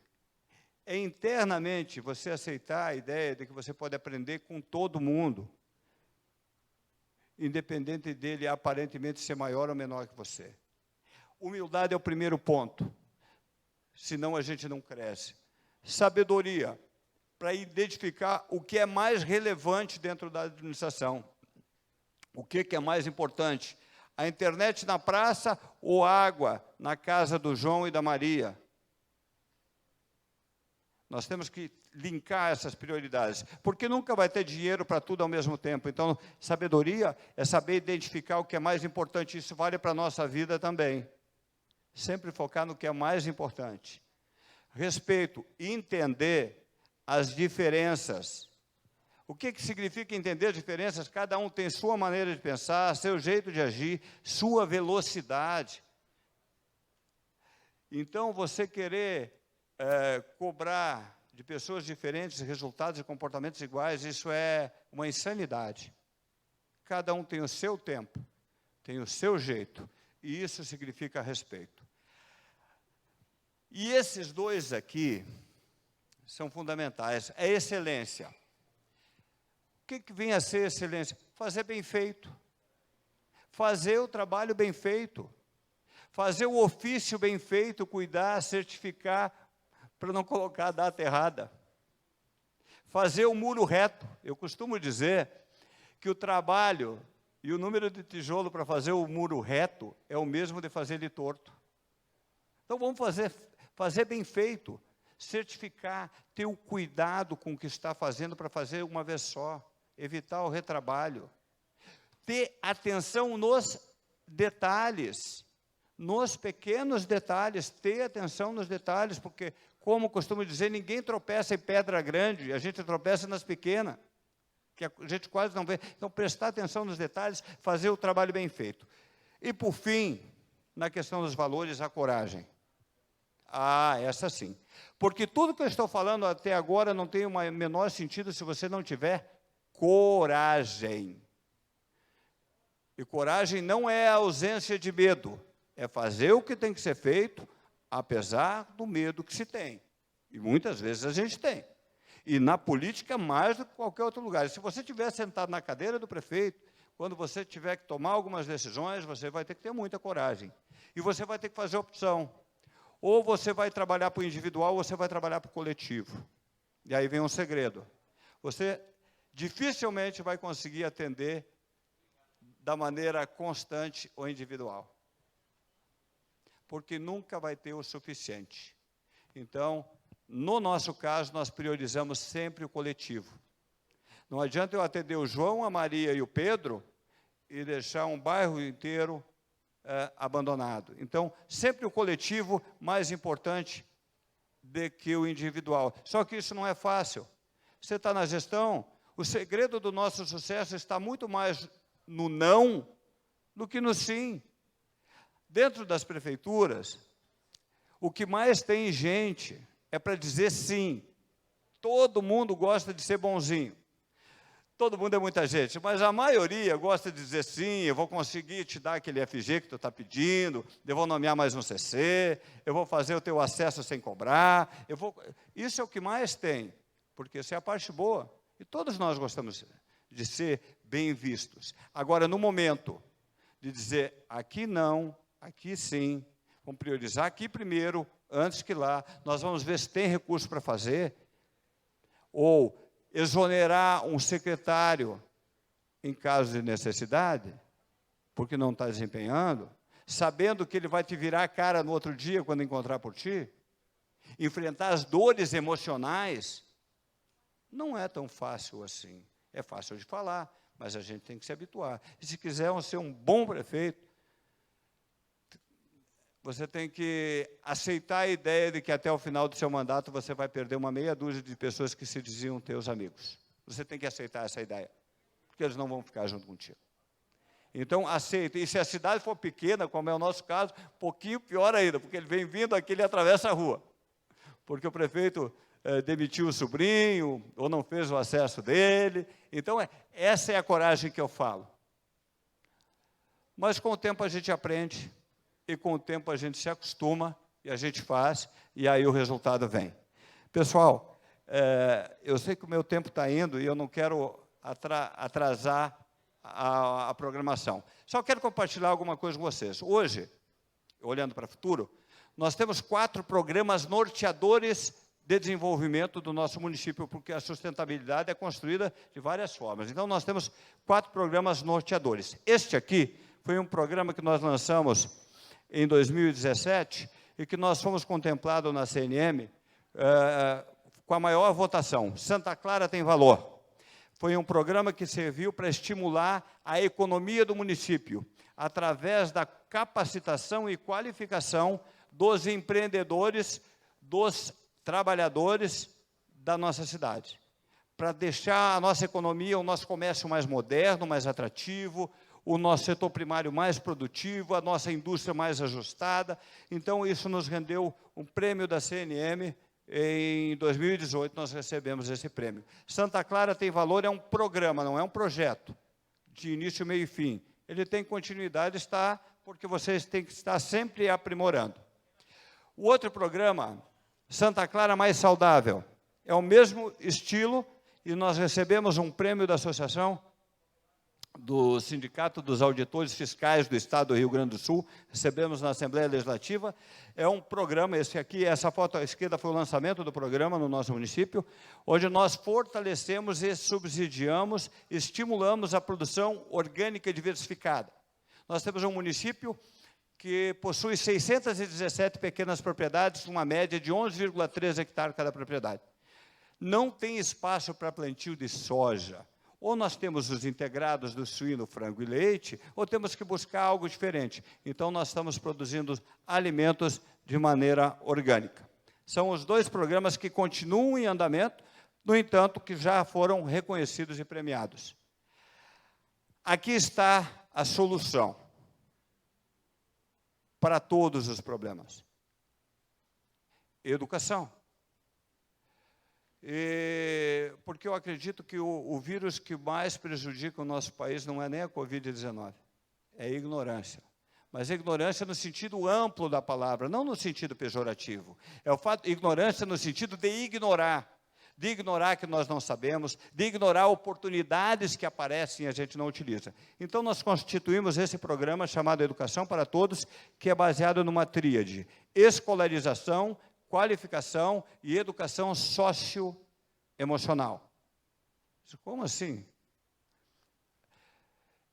É internamente você aceitar a ideia de que você pode aprender com todo mundo, independente dele aparentemente ser maior ou menor que você. Humildade é o primeiro ponto, senão a gente não cresce. Sabedoria, para identificar o que é mais relevante dentro da administração. O que é mais importante? A internet na praça ou água na casa do João e da Maria? Nós temos que linkar essas prioridades, porque nunca vai ter dinheiro para tudo ao mesmo tempo. Então, sabedoria é saber identificar o que é mais importante. Isso vale para a nossa vida também. Sempre focar no que é mais importante. Respeito, entender as diferenças. O que significa entender as diferenças? Cada um tem sua maneira de pensar, seu jeito de agir, sua velocidade. Então, você querer cobrar de pessoas diferentes resultados e comportamentos iguais, isso é uma insanidade. Cada um tem o seu tempo, tem o seu jeito, e isso significa respeito. E esses dois aqui são fundamentais. É excelência. O que vem a ser excelência? Fazer bem feito. Fazer o trabalho bem feito. Fazer o ofício bem feito, cuidar, certificar, para não colocar a data errada. Fazer o muro reto. Eu costumo dizer que o trabalho e o número de tijolo para fazer o muro reto é o mesmo de fazer ele torto. Então, vamos fazer bem feito, certificar, ter o cuidado com o que está fazendo para fazer uma vez só, evitar o retrabalho. Ter atenção nos detalhes, nos pequenos detalhes, ter atenção nos detalhes, porque, como costumo dizer, ninguém tropeça em pedra grande, a gente tropeça nas pequenas, que a gente quase não vê. Então, prestar atenção nos detalhes, fazer o trabalho bem feito. E, por fim, na questão dos valores, a coragem. Ah, essa sim. Porque tudo que eu estou falando até agora não tem o menor sentido se você não tiver coragem. E coragem não é a ausência de medo, é fazer o que tem que ser feito, apesar do medo que se tem. E muitas vezes a gente tem. E na política, mais do que qualquer outro lugar. Se você estiver sentado na cadeira do prefeito, quando você tiver que tomar algumas decisões, você vai ter que ter muita coragem. E você vai ter que fazer opção. Ou você vai trabalhar para o individual, ou você vai trabalhar para o coletivo. E aí vem um segredo. Você dificilmente vai conseguir atender da maneira constante ou individual. Porque nunca vai ter o suficiente. Então, no nosso caso, nós priorizamos sempre o coletivo. Não adianta eu atender o João, a Maria e o Pedro e deixar um bairro inteiro abandonado. Então, sempre o coletivo mais importante do que o individual. Só que isso não é fácil. Você está na gestão, o segredo do nosso sucesso está muito mais no não do que no sim. Dentro das prefeituras, o que mais tem gente é para dizer sim. Todo mundo gosta de ser bonzinho. Todo mundo é muita gente, mas a maioria gosta de dizer sim, eu vou conseguir te dar aquele FG que tu está pedindo, eu vou nomear mais um CC, eu vou fazer o teu acesso sem cobrar, Isso é o que mais tem, porque essa é a parte boa. E todos nós gostamos de ser bem vistos. Agora, no momento de dizer aqui não, aqui sim, vamos priorizar aqui primeiro, antes que lá, nós vamos ver se tem recurso para fazer, ou exonerar um secretário em caso de necessidade, porque não está desempenhando, sabendo que ele vai te virar a cara no outro dia quando encontrar por ti, enfrentar as dores emocionais, não é tão fácil assim. É fácil de falar, mas a gente tem que se habituar. E se quiser ser um bom prefeito, você tem que aceitar a ideia de que até o final do seu mandato você vai perder uma meia dúzia de pessoas que se diziam teus amigos. Você tem que aceitar essa ideia, porque eles não vão ficar junto contigo. Então, aceita. E se a cidade for pequena, como é o nosso caso, um pouquinho pior ainda, porque ele vem vindo aqui, ele atravessa a rua. Porque o prefeito demitiu o sobrinho, ou não fez o acesso dele. Então, essa é a coragem que eu falo. Mas com o tempo a gente aprende, e com o tempo a gente se acostuma, e a gente faz, e aí o resultado vem. Pessoal, eu sei que o meu tempo está indo, e eu não quero atrasar a programação. Só quero compartilhar alguma coisa com vocês. Hoje, olhando para o futuro, nós temos 4 programas norteadores de desenvolvimento do nosso município, porque a sustentabilidade é construída de várias formas. Então, nós temos 4 programas norteadores. Este aqui foi um programa que nós lançamos em 2017 e que nós fomos contemplados na CNM com a maior votação. Santa Clara tem valor. Foi um programa que serviu para estimular a economia do município, através da capacitação e qualificação dos empreendedores, dos trabalhadores da nossa cidade, para deixar a nossa economia, o nosso comércio mais moderno, mais atrativo, o nosso setor primário mais produtivo, a nossa indústria mais ajustada. Então, isso nos rendeu um prêmio da CNM. Em 2018, nós recebemos esse prêmio. Santa Clara tem valor, é um programa, não é um projeto, de início, meio e fim. Ele tem continuidade, porque vocês têm que estar sempre aprimorando. O outro programa, Santa Clara Mais Saudável, é o mesmo estilo, e nós recebemos um prêmio da Associação do Sindicato dos Auditores Fiscais do Estado do Rio Grande do Sul, recebemos na Assembleia Legislativa. É um programa, essa foto à esquerda foi o lançamento do programa no nosso município, onde nós fortalecemos e subsidiamos, estimulamos a produção orgânica diversificada. Nós temos um município que possui 617 pequenas propriedades, uma média de 11,3 hectares cada propriedade. Não tem espaço para plantio de soja. Ou nós temos os integrados do suíno, frango e leite, ou temos que buscar algo diferente. Então, nós estamos produzindo alimentos de maneira orgânica. São os 2 programas que continuam em andamento, no entanto, que já foram reconhecidos e premiados. Aqui está a solução para todos os problemas. Educação. Porque eu acredito que o vírus que mais prejudica o nosso país não é nem a Covid-19, é a ignorância. Mas a ignorância no sentido amplo da palavra, não no sentido pejorativo. É o fato, ignorância no sentido de ignorar que nós não sabemos, de ignorar oportunidades que aparecem e a gente não utiliza. Então, nós constituímos esse programa chamado Educação para Todos, que é baseado numa tríade: escolarização, qualificação e educação socioemocional. Como assim?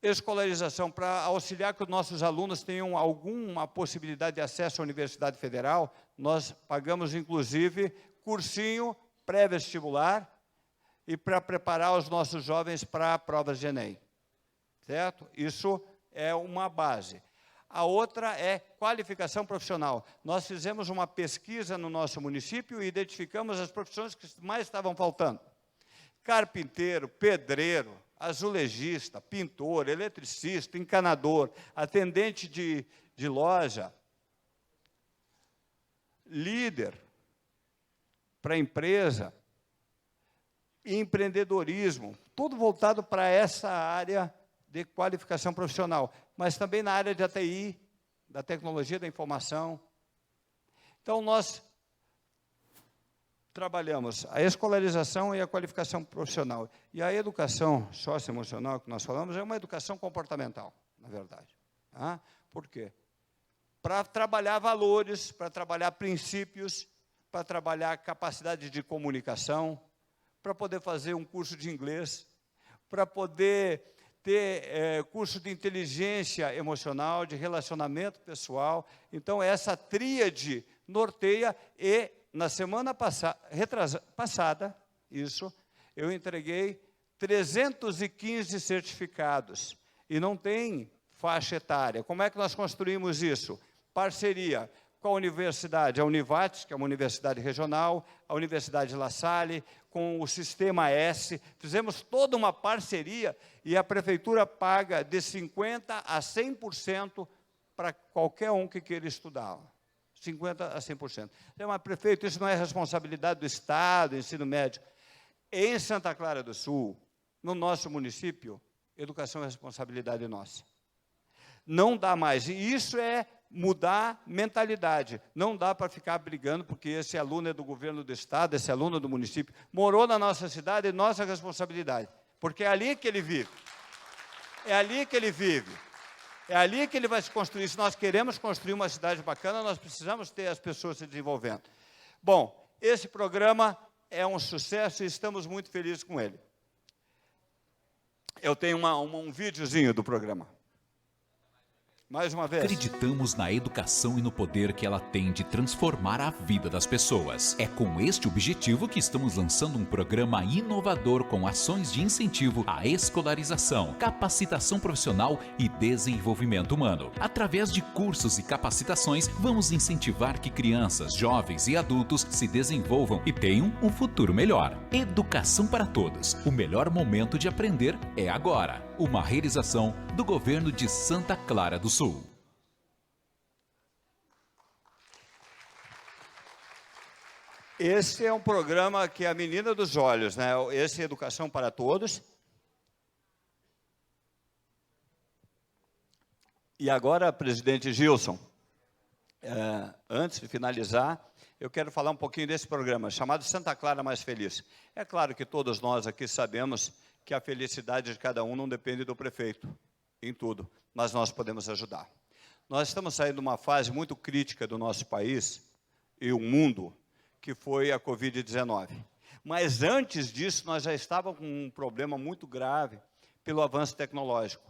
Escolarização, para auxiliar que os nossos alunos tenham alguma possibilidade de acesso à Universidade Federal, nós pagamos, inclusive, cursinho pré-vestibular e para preparar os nossos jovens para provas de Enem. Certo? Isso é uma base. A outra é qualificação profissional. Nós fizemos uma pesquisa no nosso município e identificamos as profissões que mais estavam faltando. Carpinteiro, pedreiro, azulejista, pintor, eletricista, encanador, atendente de loja, líder para a empresa, empreendedorismo, tudo voltado para essa área de qualificação profissional, mas também na área de ATI, da tecnologia da informação. Então, nós trabalhamos a escolarização e a qualificação profissional. E a educação socioemocional que nós falamos é uma educação comportamental, na verdade. Tá? Por quê? Para trabalhar valores, para trabalhar princípios, para trabalhar capacidade de comunicação, para poder fazer um curso de inglês, para poder ter curso de inteligência emocional, de relacionamento pessoal. Então, essa tríade norteia, e na semana passada, eu entreguei 315 certificados, e não tem faixa etária. Como é que nós construímos isso? Parceria com a universidade, a Univates, que é uma universidade regional, a Universidade La Salle, com o Sistema S. Fizemos toda uma parceria e a prefeitura paga de 50% a 100% para qualquer um que queira estudar. 50% a 100%. Mas, prefeito, isso não é responsabilidade do Estado, ensino médio. Em Santa Clara do Sul, no nosso município, educação é responsabilidade nossa. Não dá mais. E isso é mudar mentalidade. Não dá para ficar brigando, porque esse aluno é do governo do Estado, esse aluno é do município. Morou na nossa cidade, é nossa responsabilidade. Porque é ali que ele vive. É ali que ele vive. É ali que ele vai se construir. Se nós queremos construir uma cidade bacana, nós precisamos ter as pessoas se desenvolvendo. Bom, esse programa é um sucesso e estamos muito felizes com ele. Eu tenho um videozinho do programa. Mais uma vez. Acreditamos na educação e no poder que ela tem de transformar a vida das pessoas. É com este objetivo que estamos lançando um programa inovador com ações de incentivo à escolarização, capacitação profissional e desenvolvimento humano. Através de cursos e capacitações, vamos incentivar que crianças, jovens e adultos se desenvolvam e tenham um futuro melhor. Educação para todos. O melhor momento de aprender é agora. Uma realização do governo de Santa Clara do Sul. Esse é um programa que é a menina dos olhos, né? Esse é Educação para Todos. E agora, presidente Gilson, antes de finalizar, eu quero falar um pouquinho desse programa, chamado Santa Clara Mais Feliz. É claro que todos nós aqui sabemos que a felicidade de cada um não depende do prefeito, em tudo, mas nós podemos ajudar. Nós estamos saindo de uma fase muito crítica do nosso país e o mundo, que foi a Covid-19. Mas antes disso, nós já estávamos com um problema muito grave pelo avanço tecnológico.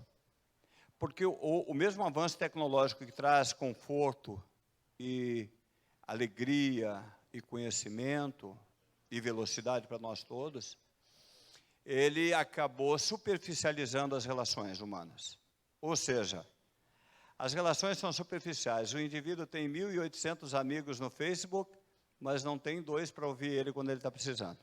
Porque o mesmo avanço tecnológico que traz conforto e alegria e conhecimento e velocidade para nós todos, ele acabou superficializando as relações humanas. Ou seja, as relações são superficiais. O indivíduo tem 1.800 amigos no Facebook, mas não tem 2 para ouvir ele quando ele está precisando.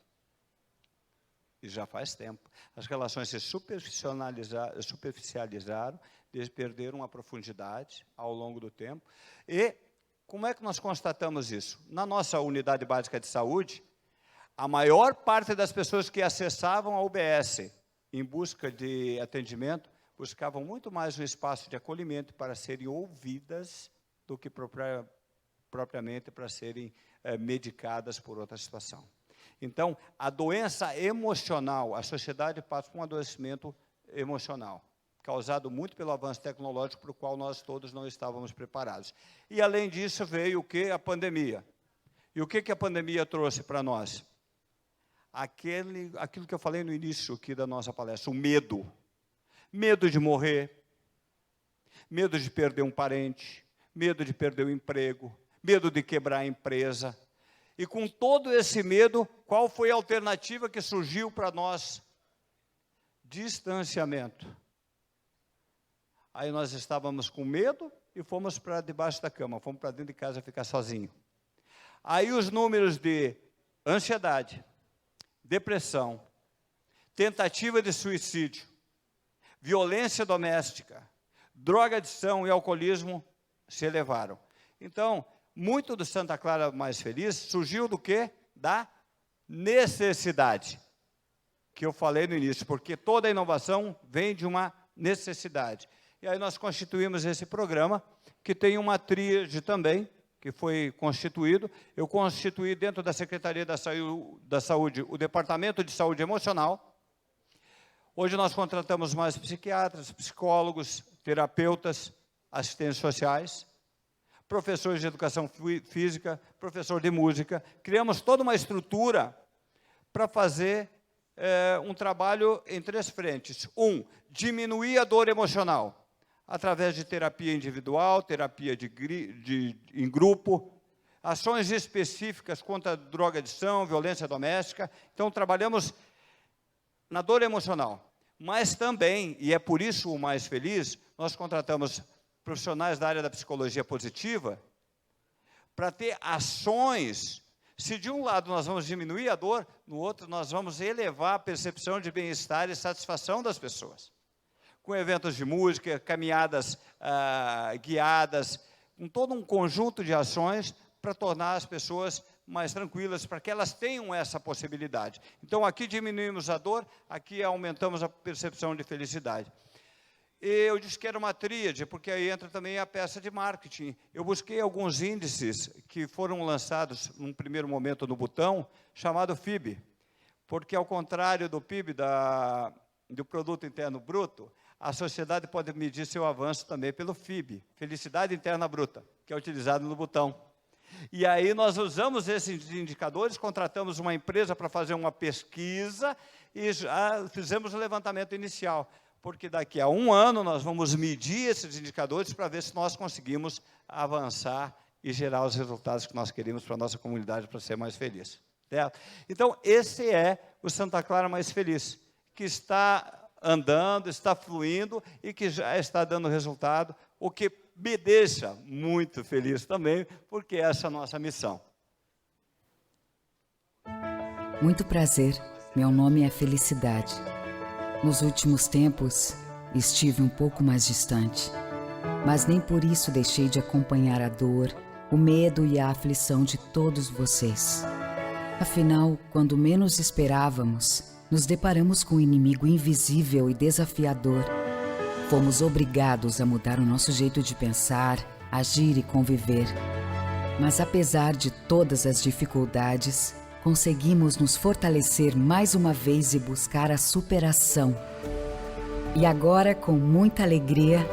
E já faz tempo. As relações se superficializaram, eles perderam a profundidade ao longo do tempo. E como é que nós constatamos isso? Na nossa unidade básica de saúde, a maior parte das pessoas que acessavam a UBS em busca de atendimento, buscavam muito mais um espaço de acolhimento para serem ouvidas do que propriamente para serem medicadas por outra situação. Então, a doença emocional, a sociedade passa por um adoecimento emocional, causado muito pelo avanço tecnológico para o qual nós todos não estávamos preparados. E, além disso, veio o quê? A pandemia. E o que a pandemia trouxe para nós? Aquilo que eu falei no início aqui da nossa palestra, o medo. Medo de morrer, medo de perder um parente, medo de perder o emprego, medo de quebrar a empresa. E com todo esse medo, qual foi a alternativa que surgiu para nós? Distanciamento. Aí nós estávamos com medo e fomos para debaixo da cama, fomos para dentro de casa ficar sozinho. Aí os números de ansiedade, depressão, tentativa de suicídio, violência doméstica, drogadição e alcoolismo se elevaram. Então, muito do Santa Clara Mais Feliz surgiu do quê? Da necessidade, que eu falei no início, porque toda inovação vem de uma necessidade. E aí nós constituímos esse programa, que tem uma tríade também, que foi constituído. Eu constituí dentro da Secretaria da Saúde o Departamento de Saúde Emocional. Hoje nós contratamos mais psiquiatras, psicólogos, terapeutas, assistentes sociais, professores de educação física, professor de música. Criamos toda uma estrutura para fazer um trabalho em 3 frentes. Diminuir a dor emocional, através de terapia individual, terapia em grupo, ações específicas contra drogadição, violência doméstica. Então, trabalhamos na dor emocional. Mas também, e é por isso o Mais Feliz, nós contratamos profissionais da área da psicologia positiva para ter ações. Se de um lado nós vamos diminuir a dor, no outro nós vamos elevar a percepção de bem-estar e satisfação das pessoas. Com eventos de música, caminhadas guiadas, com todo um conjunto de ações para tornar as pessoas mais tranquilas, para que elas tenham essa possibilidade. Então, aqui diminuímos a dor, aqui aumentamos a percepção de felicidade. Eu disse que era uma tríade, porque aí entra também a peça de marketing. Eu busquei alguns índices que foram lançados, num primeiro momento, no Butão, chamado FIB, porque, ao contrário do PIB, do Produto Interno Bruto, a sociedade pode medir seu avanço também pelo FIB, Felicidade Interna Bruta, que é utilizado no Butão. E aí nós usamos esses indicadores, contratamos uma empresa para fazer uma pesquisa e já fizemos o levantamento inicial, porque daqui a 1 ano nós vamos medir esses indicadores para ver se nós conseguimos avançar e gerar os resultados que nós queremos para a nossa comunidade, para ser mais feliz. Certo? Então, esse é o Santa Clara Mais Feliz, que está andando, está fluindo e que já está dando resultado, o que me deixa muito feliz também, porque essa é a nossa missão. Muito prazer, meu nome é Felicidade. Nos últimos tempos, estive um pouco mais distante, mas nem por isso deixei de acompanhar a dor, o medo e a aflição de todos vocês. Afinal, quando menos esperávamos, nos deparamos com um inimigo invisível e desafiador. Fomos obrigados a mudar o nosso jeito de pensar, agir e conviver. Mas apesar de todas as dificuldades, conseguimos nos fortalecer mais uma vez e buscar a superação. E agora, com muita alegria,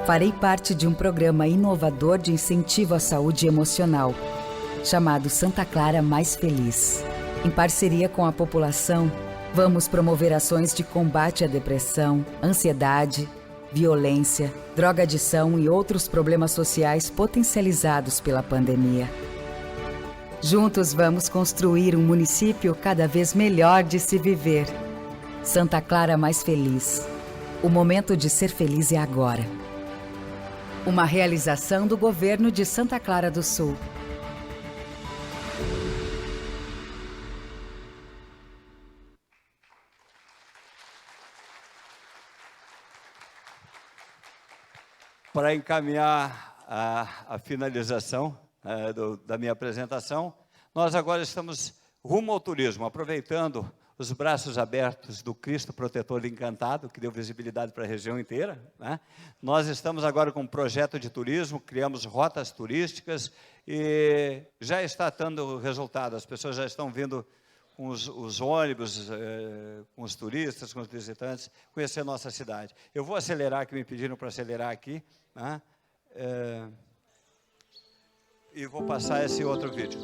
farei parte de um programa inovador de incentivo à saúde emocional, chamado Santa Clara Mais Feliz. Em parceria com a população, vamos promover ações de combate à depressão, ansiedade, violência, drogadição e outros problemas sociais potencializados pela pandemia. Juntos vamos construir um município cada vez melhor de se viver. Santa Clara Mais Feliz. O momento de ser feliz é agora. Uma realização do governo de Santa Clara do Sul. Para encaminhar a finalização da minha apresentação, nós agora estamos rumo ao turismo, aproveitando os braços abertos do Cristo Protetor Encantado, que deu visibilidade para a região inteira, né? Nós estamos agora com um projeto de turismo, criamos rotas turísticas e já está dando resultado. As pessoas já estão vindo com os ônibus, com os turistas, com os visitantes, conhecer a nossa cidade. Eu vou acelerar, que me pediram para acelerar aqui, né? E vou passar esse outro vídeo.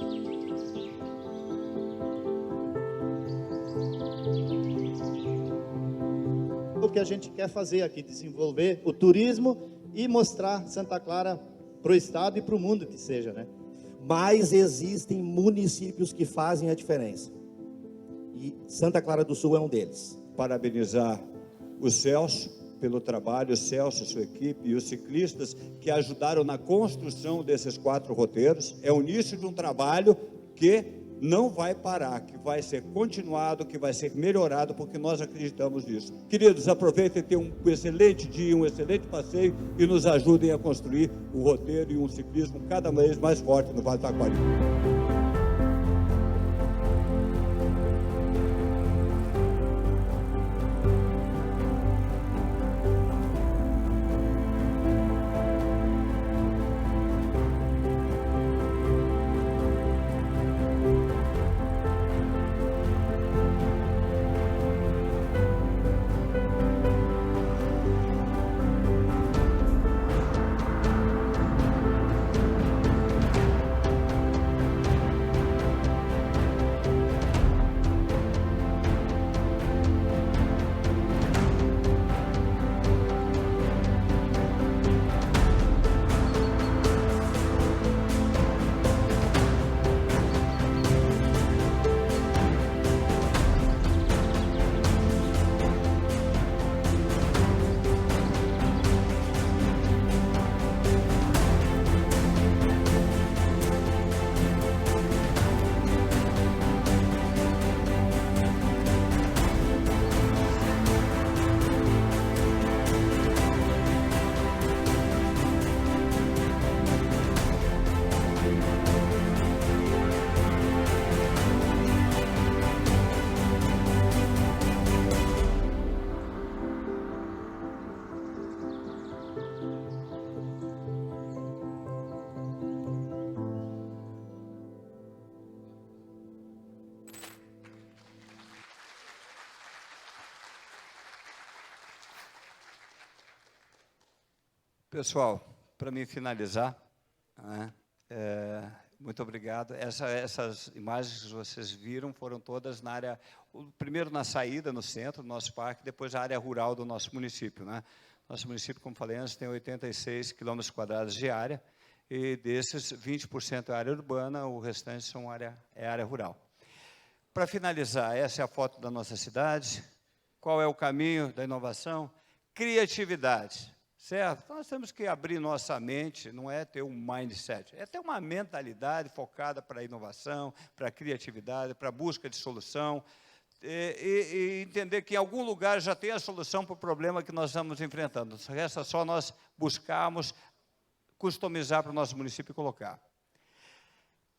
O que a gente quer fazer aqui, desenvolver o turismo e mostrar Santa Clara para o estado e para o mundo que seja, né? Mas existem municípios que fazem a diferença. E Santa Clara do Sul é um deles. Parabenizar o Celso pelo trabalho, o Celso, sua equipe e os ciclistas que ajudaram na construção desses 4 roteiros. É o início de um trabalho que não vai parar, que vai ser continuado, que vai ser melhorado, porque nós acreditamos nisso. Queridos, aproveitem e tenham um excelente dia, um excelente passeio e nos ajudem a construir um roteiro e um ciclismo cada vez mais forte no Vale do Taquari. Pessoal, para mim finalizar, né, muito obrigado. Essas imagens que vocês viram foram todas na área, primeiro na saída, no centro do nosso parque, depois a área rural do nosso município, né? Nosso município, como falei antes, tem 86 quilômetros quadrados de área, e desses 20% é área urbana, o restante é área rural. Para finalizar, essa é a foto da nossa cidade. Qual é o caminho da inovação? Criatividade, certo? Nós temos que abrir nossa mente, não é ter um mindset, é ter uma mentalidade focada para a inovação, para a criatividade, para a busca de solução, e entender que em algum lugar já tem a solução para o problema que nós estamos enfrentando. Resta só nós buscarmos customizar para o nosso município e colocar.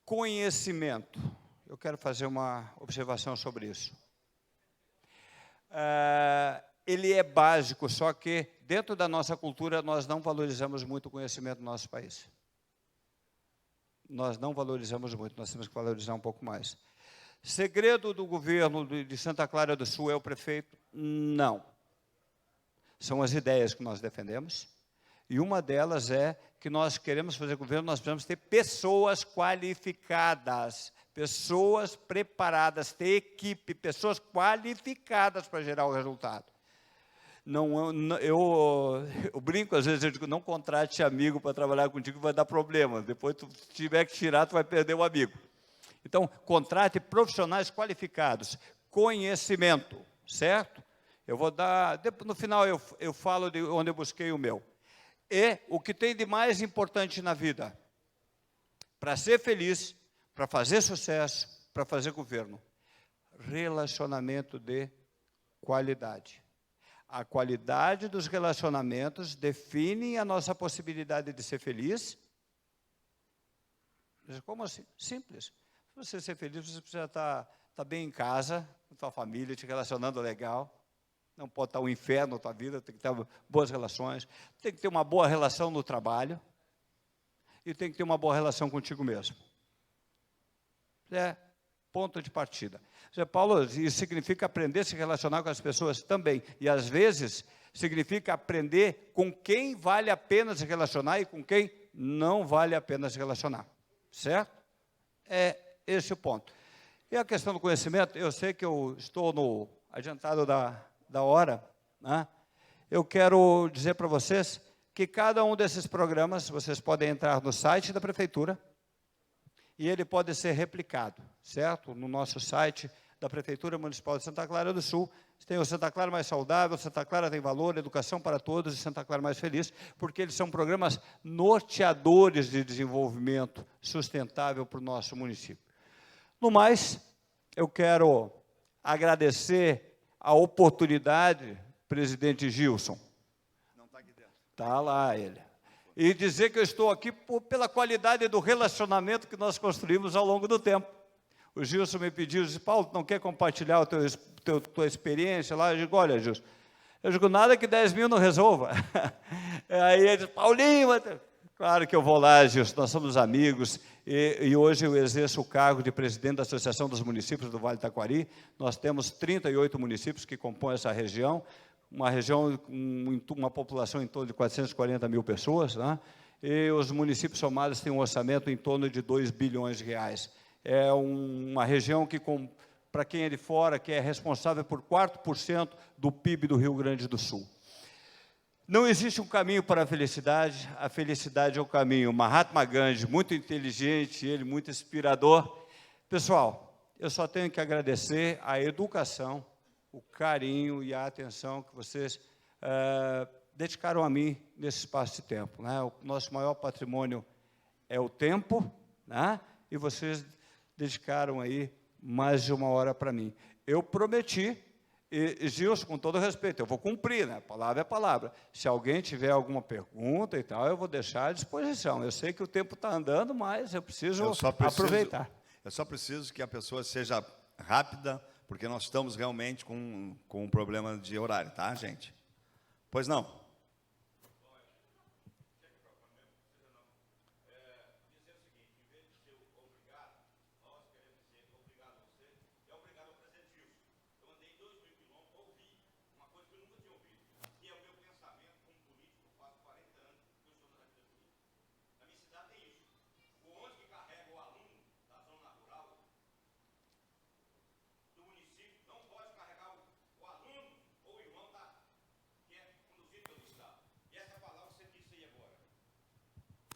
Conhecimento. Eu quero fazer uma observação sobre isso. Ele é básico, só que dentro da nossa cultura nós não valorizamos muito o conhecimento do nosso país. Nós não valorizamos muito, nós temos que valorizar um pouco mais. Segredo do governo de Santa Clara do Sul é o prefeito? Não. São as ideias que nós defendemos, e uma delas é que nós queremos fazer governo, nós precisamos ter pessoas qualificadas, pessoas preparadas, ter equipe, pessoas qualificadas para gerar o resultado. Eu brinco, às vezes, eu digo, não contrate amigo para trabalhar contigo, vai dar problema. Depois, tu tiver que tirar, tu vai perder o amigo. Então, contrate profissionais qualificados, conhecimento, certo? Eu vou dar, no final eu falo de onde eu busquei o meu. E o que tem de mais importante na vida, para ser feliz, para fazer sucesso, para fazer governo, relacionamento de qualidade. A qualidade dos relacionamentos define a nossa possibilidade de ser feliz. Como assim? Simples. Para você ser feliz, você precisa estar bem em casa, com a tua família, te relacionando legal. Não pode estar um inferno na tua vida, tem que ter boas relações, tem que ter uma boa relação no trabalho e tem que ter uma boa relação contigo mesmo. É ponto de partida. Paulo, isso significa aprender a se relacionar com as pessoas também, e às vezes significa aprender com quem vale a pena se relacionar e com quem não vale a pena se relacionar, certo? É esse o ponto. E a questão do conhecimento, eu sei que eu estou no adiantado da hora, né? Eu quero dizer para vocês que cada um desses programas, vocês podem entrar no site da Prefeitura e ele pode ser replicado, certo? No nosso site da Prefeitura Municipal de Santa Clara do Sul, tem o Santa Clara Mais Saudável, Santa Clara Tem Valor, Educação para Todos e Santa Clara Mais Feliz, porque eles são programas norteadores de desenvolvimento sustentável para o nosso município. No mais, eu quero agradecer a oportunidade, presidente Gilson. Não está aqui dentro. Está lá ele. E dizer que eu estou aqui pela qualidade do relacionamento que nós construímos ao longo do tempo. O Gilson me pediu, disse, Paulo, não quer compartilhar a tua experiência lá? Eu digo, olha, Gilson, eu digo, nada que 10 mil não resolva. Aí ele disse, Paulinho, claro que eu vou lá, Gilson, nós somos amigos, e hoje eu exerço o cargo de presidente da Associação dos Municípios do Vale do Taquari. Nós temos 38 municípios que compõem essa região, uma região com uma população em torno de 440 mil pessoas, né? E os municípios somados têm um orçamento em torno de 2 bilhões de reais. É uma região que, para quem é de fora, que é responsável por 4% do PIB do Rio Grande do Sul. Não existe um caminho para a felicidade é o caminho. Mahatma Gandhi, muito inteligente, ele muito inspirador. Pessoal, eu só tenho que agradecer a educação, o carinho e a atenção que vocês dedicaram a mim nesse espaço de tempo, né? O nosso maior patrimônio é o tempo, né? E vocês dedicaram aí mais de 1 hora para mim. Eu prometi, e Gilson, com todo respeito, eu vou cumprir, né? Palavra é palavra. Se alguém tiver alguma pergunta e tal, eu vou deixar à disposição. Eu sei que o tempo está andando, mas eu preciso aproveitar. Eu só preciso que a pessoa seja rápida, porque nós estamos realmente com um problema de horário, tá, gente? Pois não?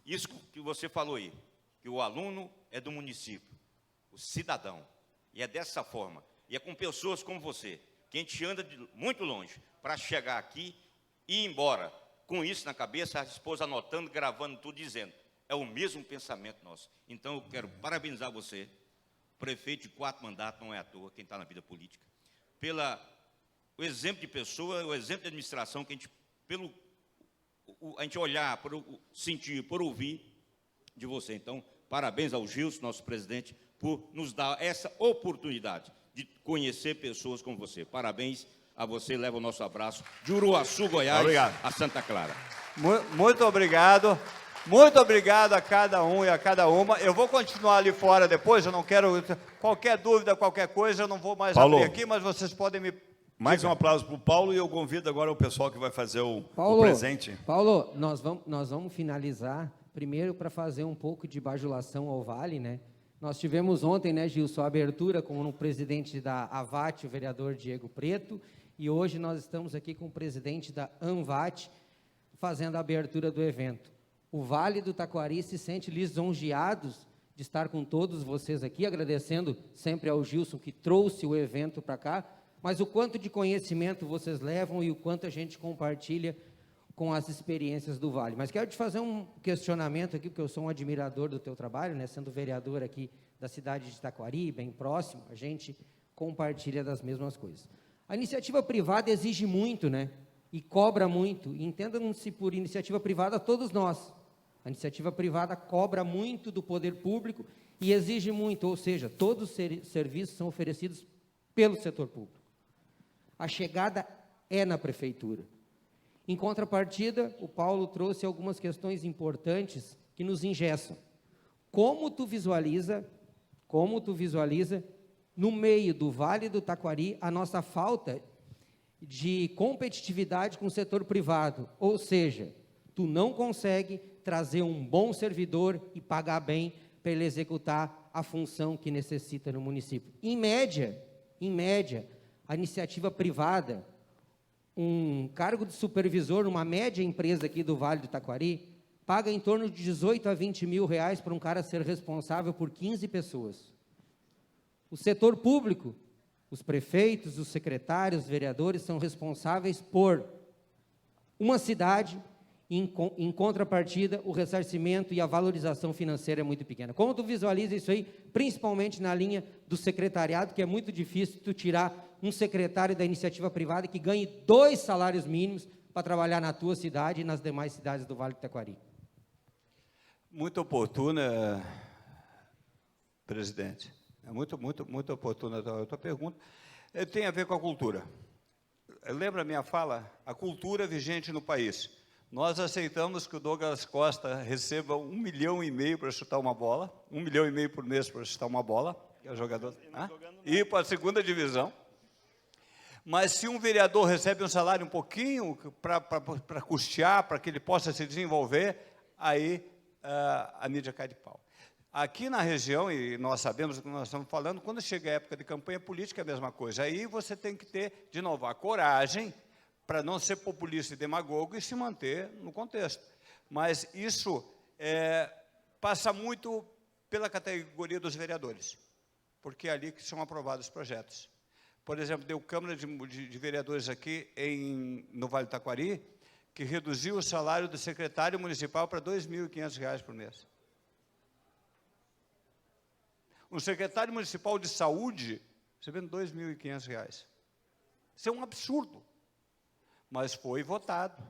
Isso que você falou aí, que o aluno é do município, o cidadão. E é dessa forma. E é com pessoas como você, que a gente anda muito longe para chegar aqui e ir embora. Com isso na cabeça, a esposa anotando, gravando tudo, dizendo. É o mesmo pensamento nosso. Então, eu quero parabenizar você, prefeito de 4 mandatos, não é à toa, quem está na vida política, o exemplo de pessoa, o exemplo de administração que a gente, a gente olhar, por sentir, por ouvir de você. Então, parabéns ao Gilson, nosso presidente, por nos dar essa oportunidade de conhecer pessoas como você. Parabéns a você, leva o nosso abraço de Uruaçu, Goiás, Obrigado. a Santa Clara. Muito obrigado. Muito obrigado a cada um e a cada uma. Eu vou continuar ali fora depois, eu não quero... Qualquer dúvida, qualquer coisa, eu não vou mais Paulo, abrir aqui, mas vocês podem me... Mais um aplauso para o Paulo e eu convido agora o pessoal que vai fazer o presente. Paulo, nós vamos finalizar primeiro para fazer um pouco de bajulação ao Vale, né? Nós tivemos ontem, né, Gilson, a abertura com o presidente da AVAT, o vereador Diego Preto, e hoje nós estamos aqui com o presidente da ANVAT, fazendo a abertura do evento. O Vale do Taquari se sente lisonjeados de estar com todos vocês aqui, agradecendo sempre ao Gilson que trouxe o evento para cá, mas o quanto de conhecimento vocês levam e o quanto a gente compartilha com as experiências do Vale. Mas quero te fazer um questionamento aqui, porque eu sou um admirador do teu trabalho, né? Sendo vereador aqui da cidade de Taquari, bem próximo, a gente compartilha das mesmas coisas. A iniciativa privada exige muito, né? E cobra muito. Entendam-se por iniciativa privada todos nós. A iniciativa privada cobra muito do poder público e exige muito, ou seja, todos os serviços são oferecidos pelo setor público. A chegada é na prefeitura. Em contrapartida, o Paulo trouxe algumas questões importantes que nos engessam. Como tu visualiza, no meio do Vale do Taquari, a nossa falta de competitividade com o setor privado? Ou seja, tu não consegue trazer um bom servidor e pagar bem para ele executar a função que necessita no município. Em média, a iniciativa privada, um cargo de supervisor numa média empresa aqui do Vale do Taquari, paga em torno de 18 a 20 mil reais para um cara ser responsável por 15 pessoas. O setor público, os prefeitos, os secretários, os vereadores são responsáveis por uma cidade. Em contrapartida, o ressarcimento e a valorização financeira é muito pequena. Como tu visualiza isso aí, principalmente na linha do secretariado, que é muito difícil tu tirar um secretário da iniciativa privada que ganhe 2 salários mínimos para trabalhar na tua cidade e nas demais cidades do Vale do Taquari. Muito oportuna, presidente. É muito oportuna a tua pergunta. Tem a ver com a cultura. Lembra a minha fala? A cultura vigente no país. Nós aceitamos que o Douglas Costa receba 1,5 milhão para chutar uma bola, 1,5 milhão por mês para chutar uma bola, que é o jogador, ir para a segunda divisão. Mas se um vereador recebe um salário um pouquinho para custear, para que ele possa se desenvolver, aí a mídia cai de pau. Aqui na região, e nós sabemos o que nós estamos falando, quando chega a época de campanha política é a mesma coisa. Aí você tem que ter, de novo, a coragem para não ser populista e demagogo e se manter no contexto. Mas isso passa muito pela categoria dos vereadores, porque é ali que são aprovados os projetos. Por exemplo, deu Câmara de Vereadores aqui no Vale do Taquari, que reduziu o salário do secretário municipal para R$ 2.500 por mês. Um secretário municipal de saúde recebendo R$ 2.500. Isso é um absurdo. Mas foi votado.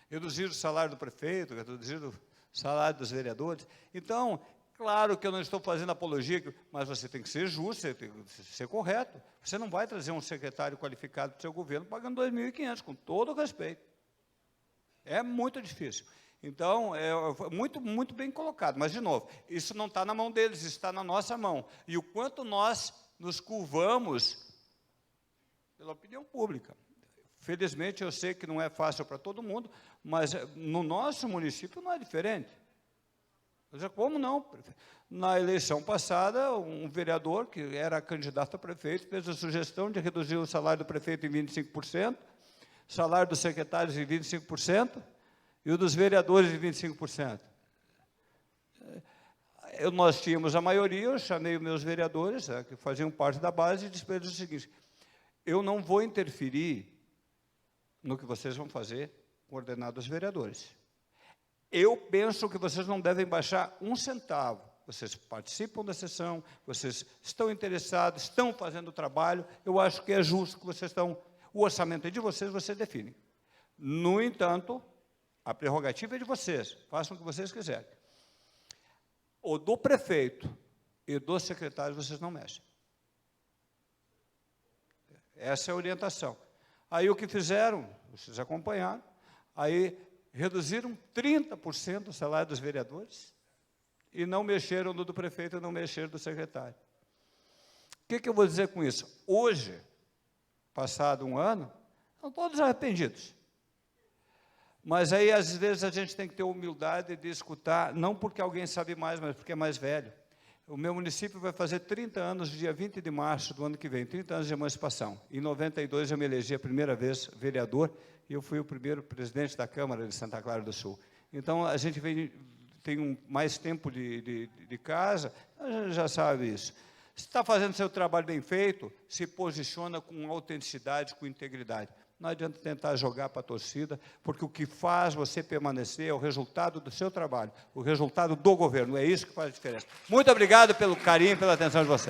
Reduziram o salário do prefeito, reduziram o salário dos vereadores. Então, claro que eu não estou fazendo apologia, mas você tem que ser justo, você tem que ser correto. Você não vai trazer um secretário qualificado para o seu governo pagando R$ 2.500, com todo o respeito. É muito difícil. Então, é muito bem colocado. Mas, de novo, isso não está na mão deles, isso está na nossa mão. E o quanto nós nos curvamos pela opinião pública. Felizmente, eu sei que não é fácil para todo mundo, mas no nosso município não é diferente. Eu dizia, como não? Na eleição passada, um vereador que era candidato a prefeito fez a sugestão de reduzir o salário do prefeito em 25%, salário dos secretários em 25% e o dos vereadores em 25%. Nós tínhamos a maioria, eu chamei os meus vereadores, que faziam parte da base, e disse para eles o seguinte: eu não vou interferir no que vocês vão fazer com ordenados vereadores. Eu penso que vocês não devem baixar um centavo. Vocês participam da sessão, vocês estão interessados, estão fazendo o trabalho, eu acho que é justo que vocês estão... O orçamento é de vocês, vocês definem. No entanto, a prerrogativa é de vocês, façam o que vocês quiserem. O do prefeito e dos secretários vocês não mexem. Essa é a orientação. Aí o que fizeram, vocês acompanharam, aí reduziram 30% o salário dos vereadores e não mexeram no do prefeito e não mexeram do secretário. O que eu vou dizer com isso? Hoje, passado um ano, estão todos arrependidos. Mas aí, às vezes, a gente tem que ter humildade de escutar, não porque alguém sabe mais, mas porque é mais velho. O meu município vai fazer 30 anos, dia 20 de março do ano que vem, 30 anos de emancipação. Em 92, eu me elegi a primeira vez vereador, e eu fui o primeiro presidente da Câmara de Santa Clara do Sul. Então, a gente tem mais tempo de casa, a gente já sabe isso. Se está fazendo seu trabalho bem feito, se posiciona com autenticidade, com integridade. Não adianta tentar jogar para a torcida, porque o que faz você permanecer é o resultado do seu trabalho, o resultado do governo. É isso que faz a diferença. Muito obrigado pelo carinho e pela atenção de vocês.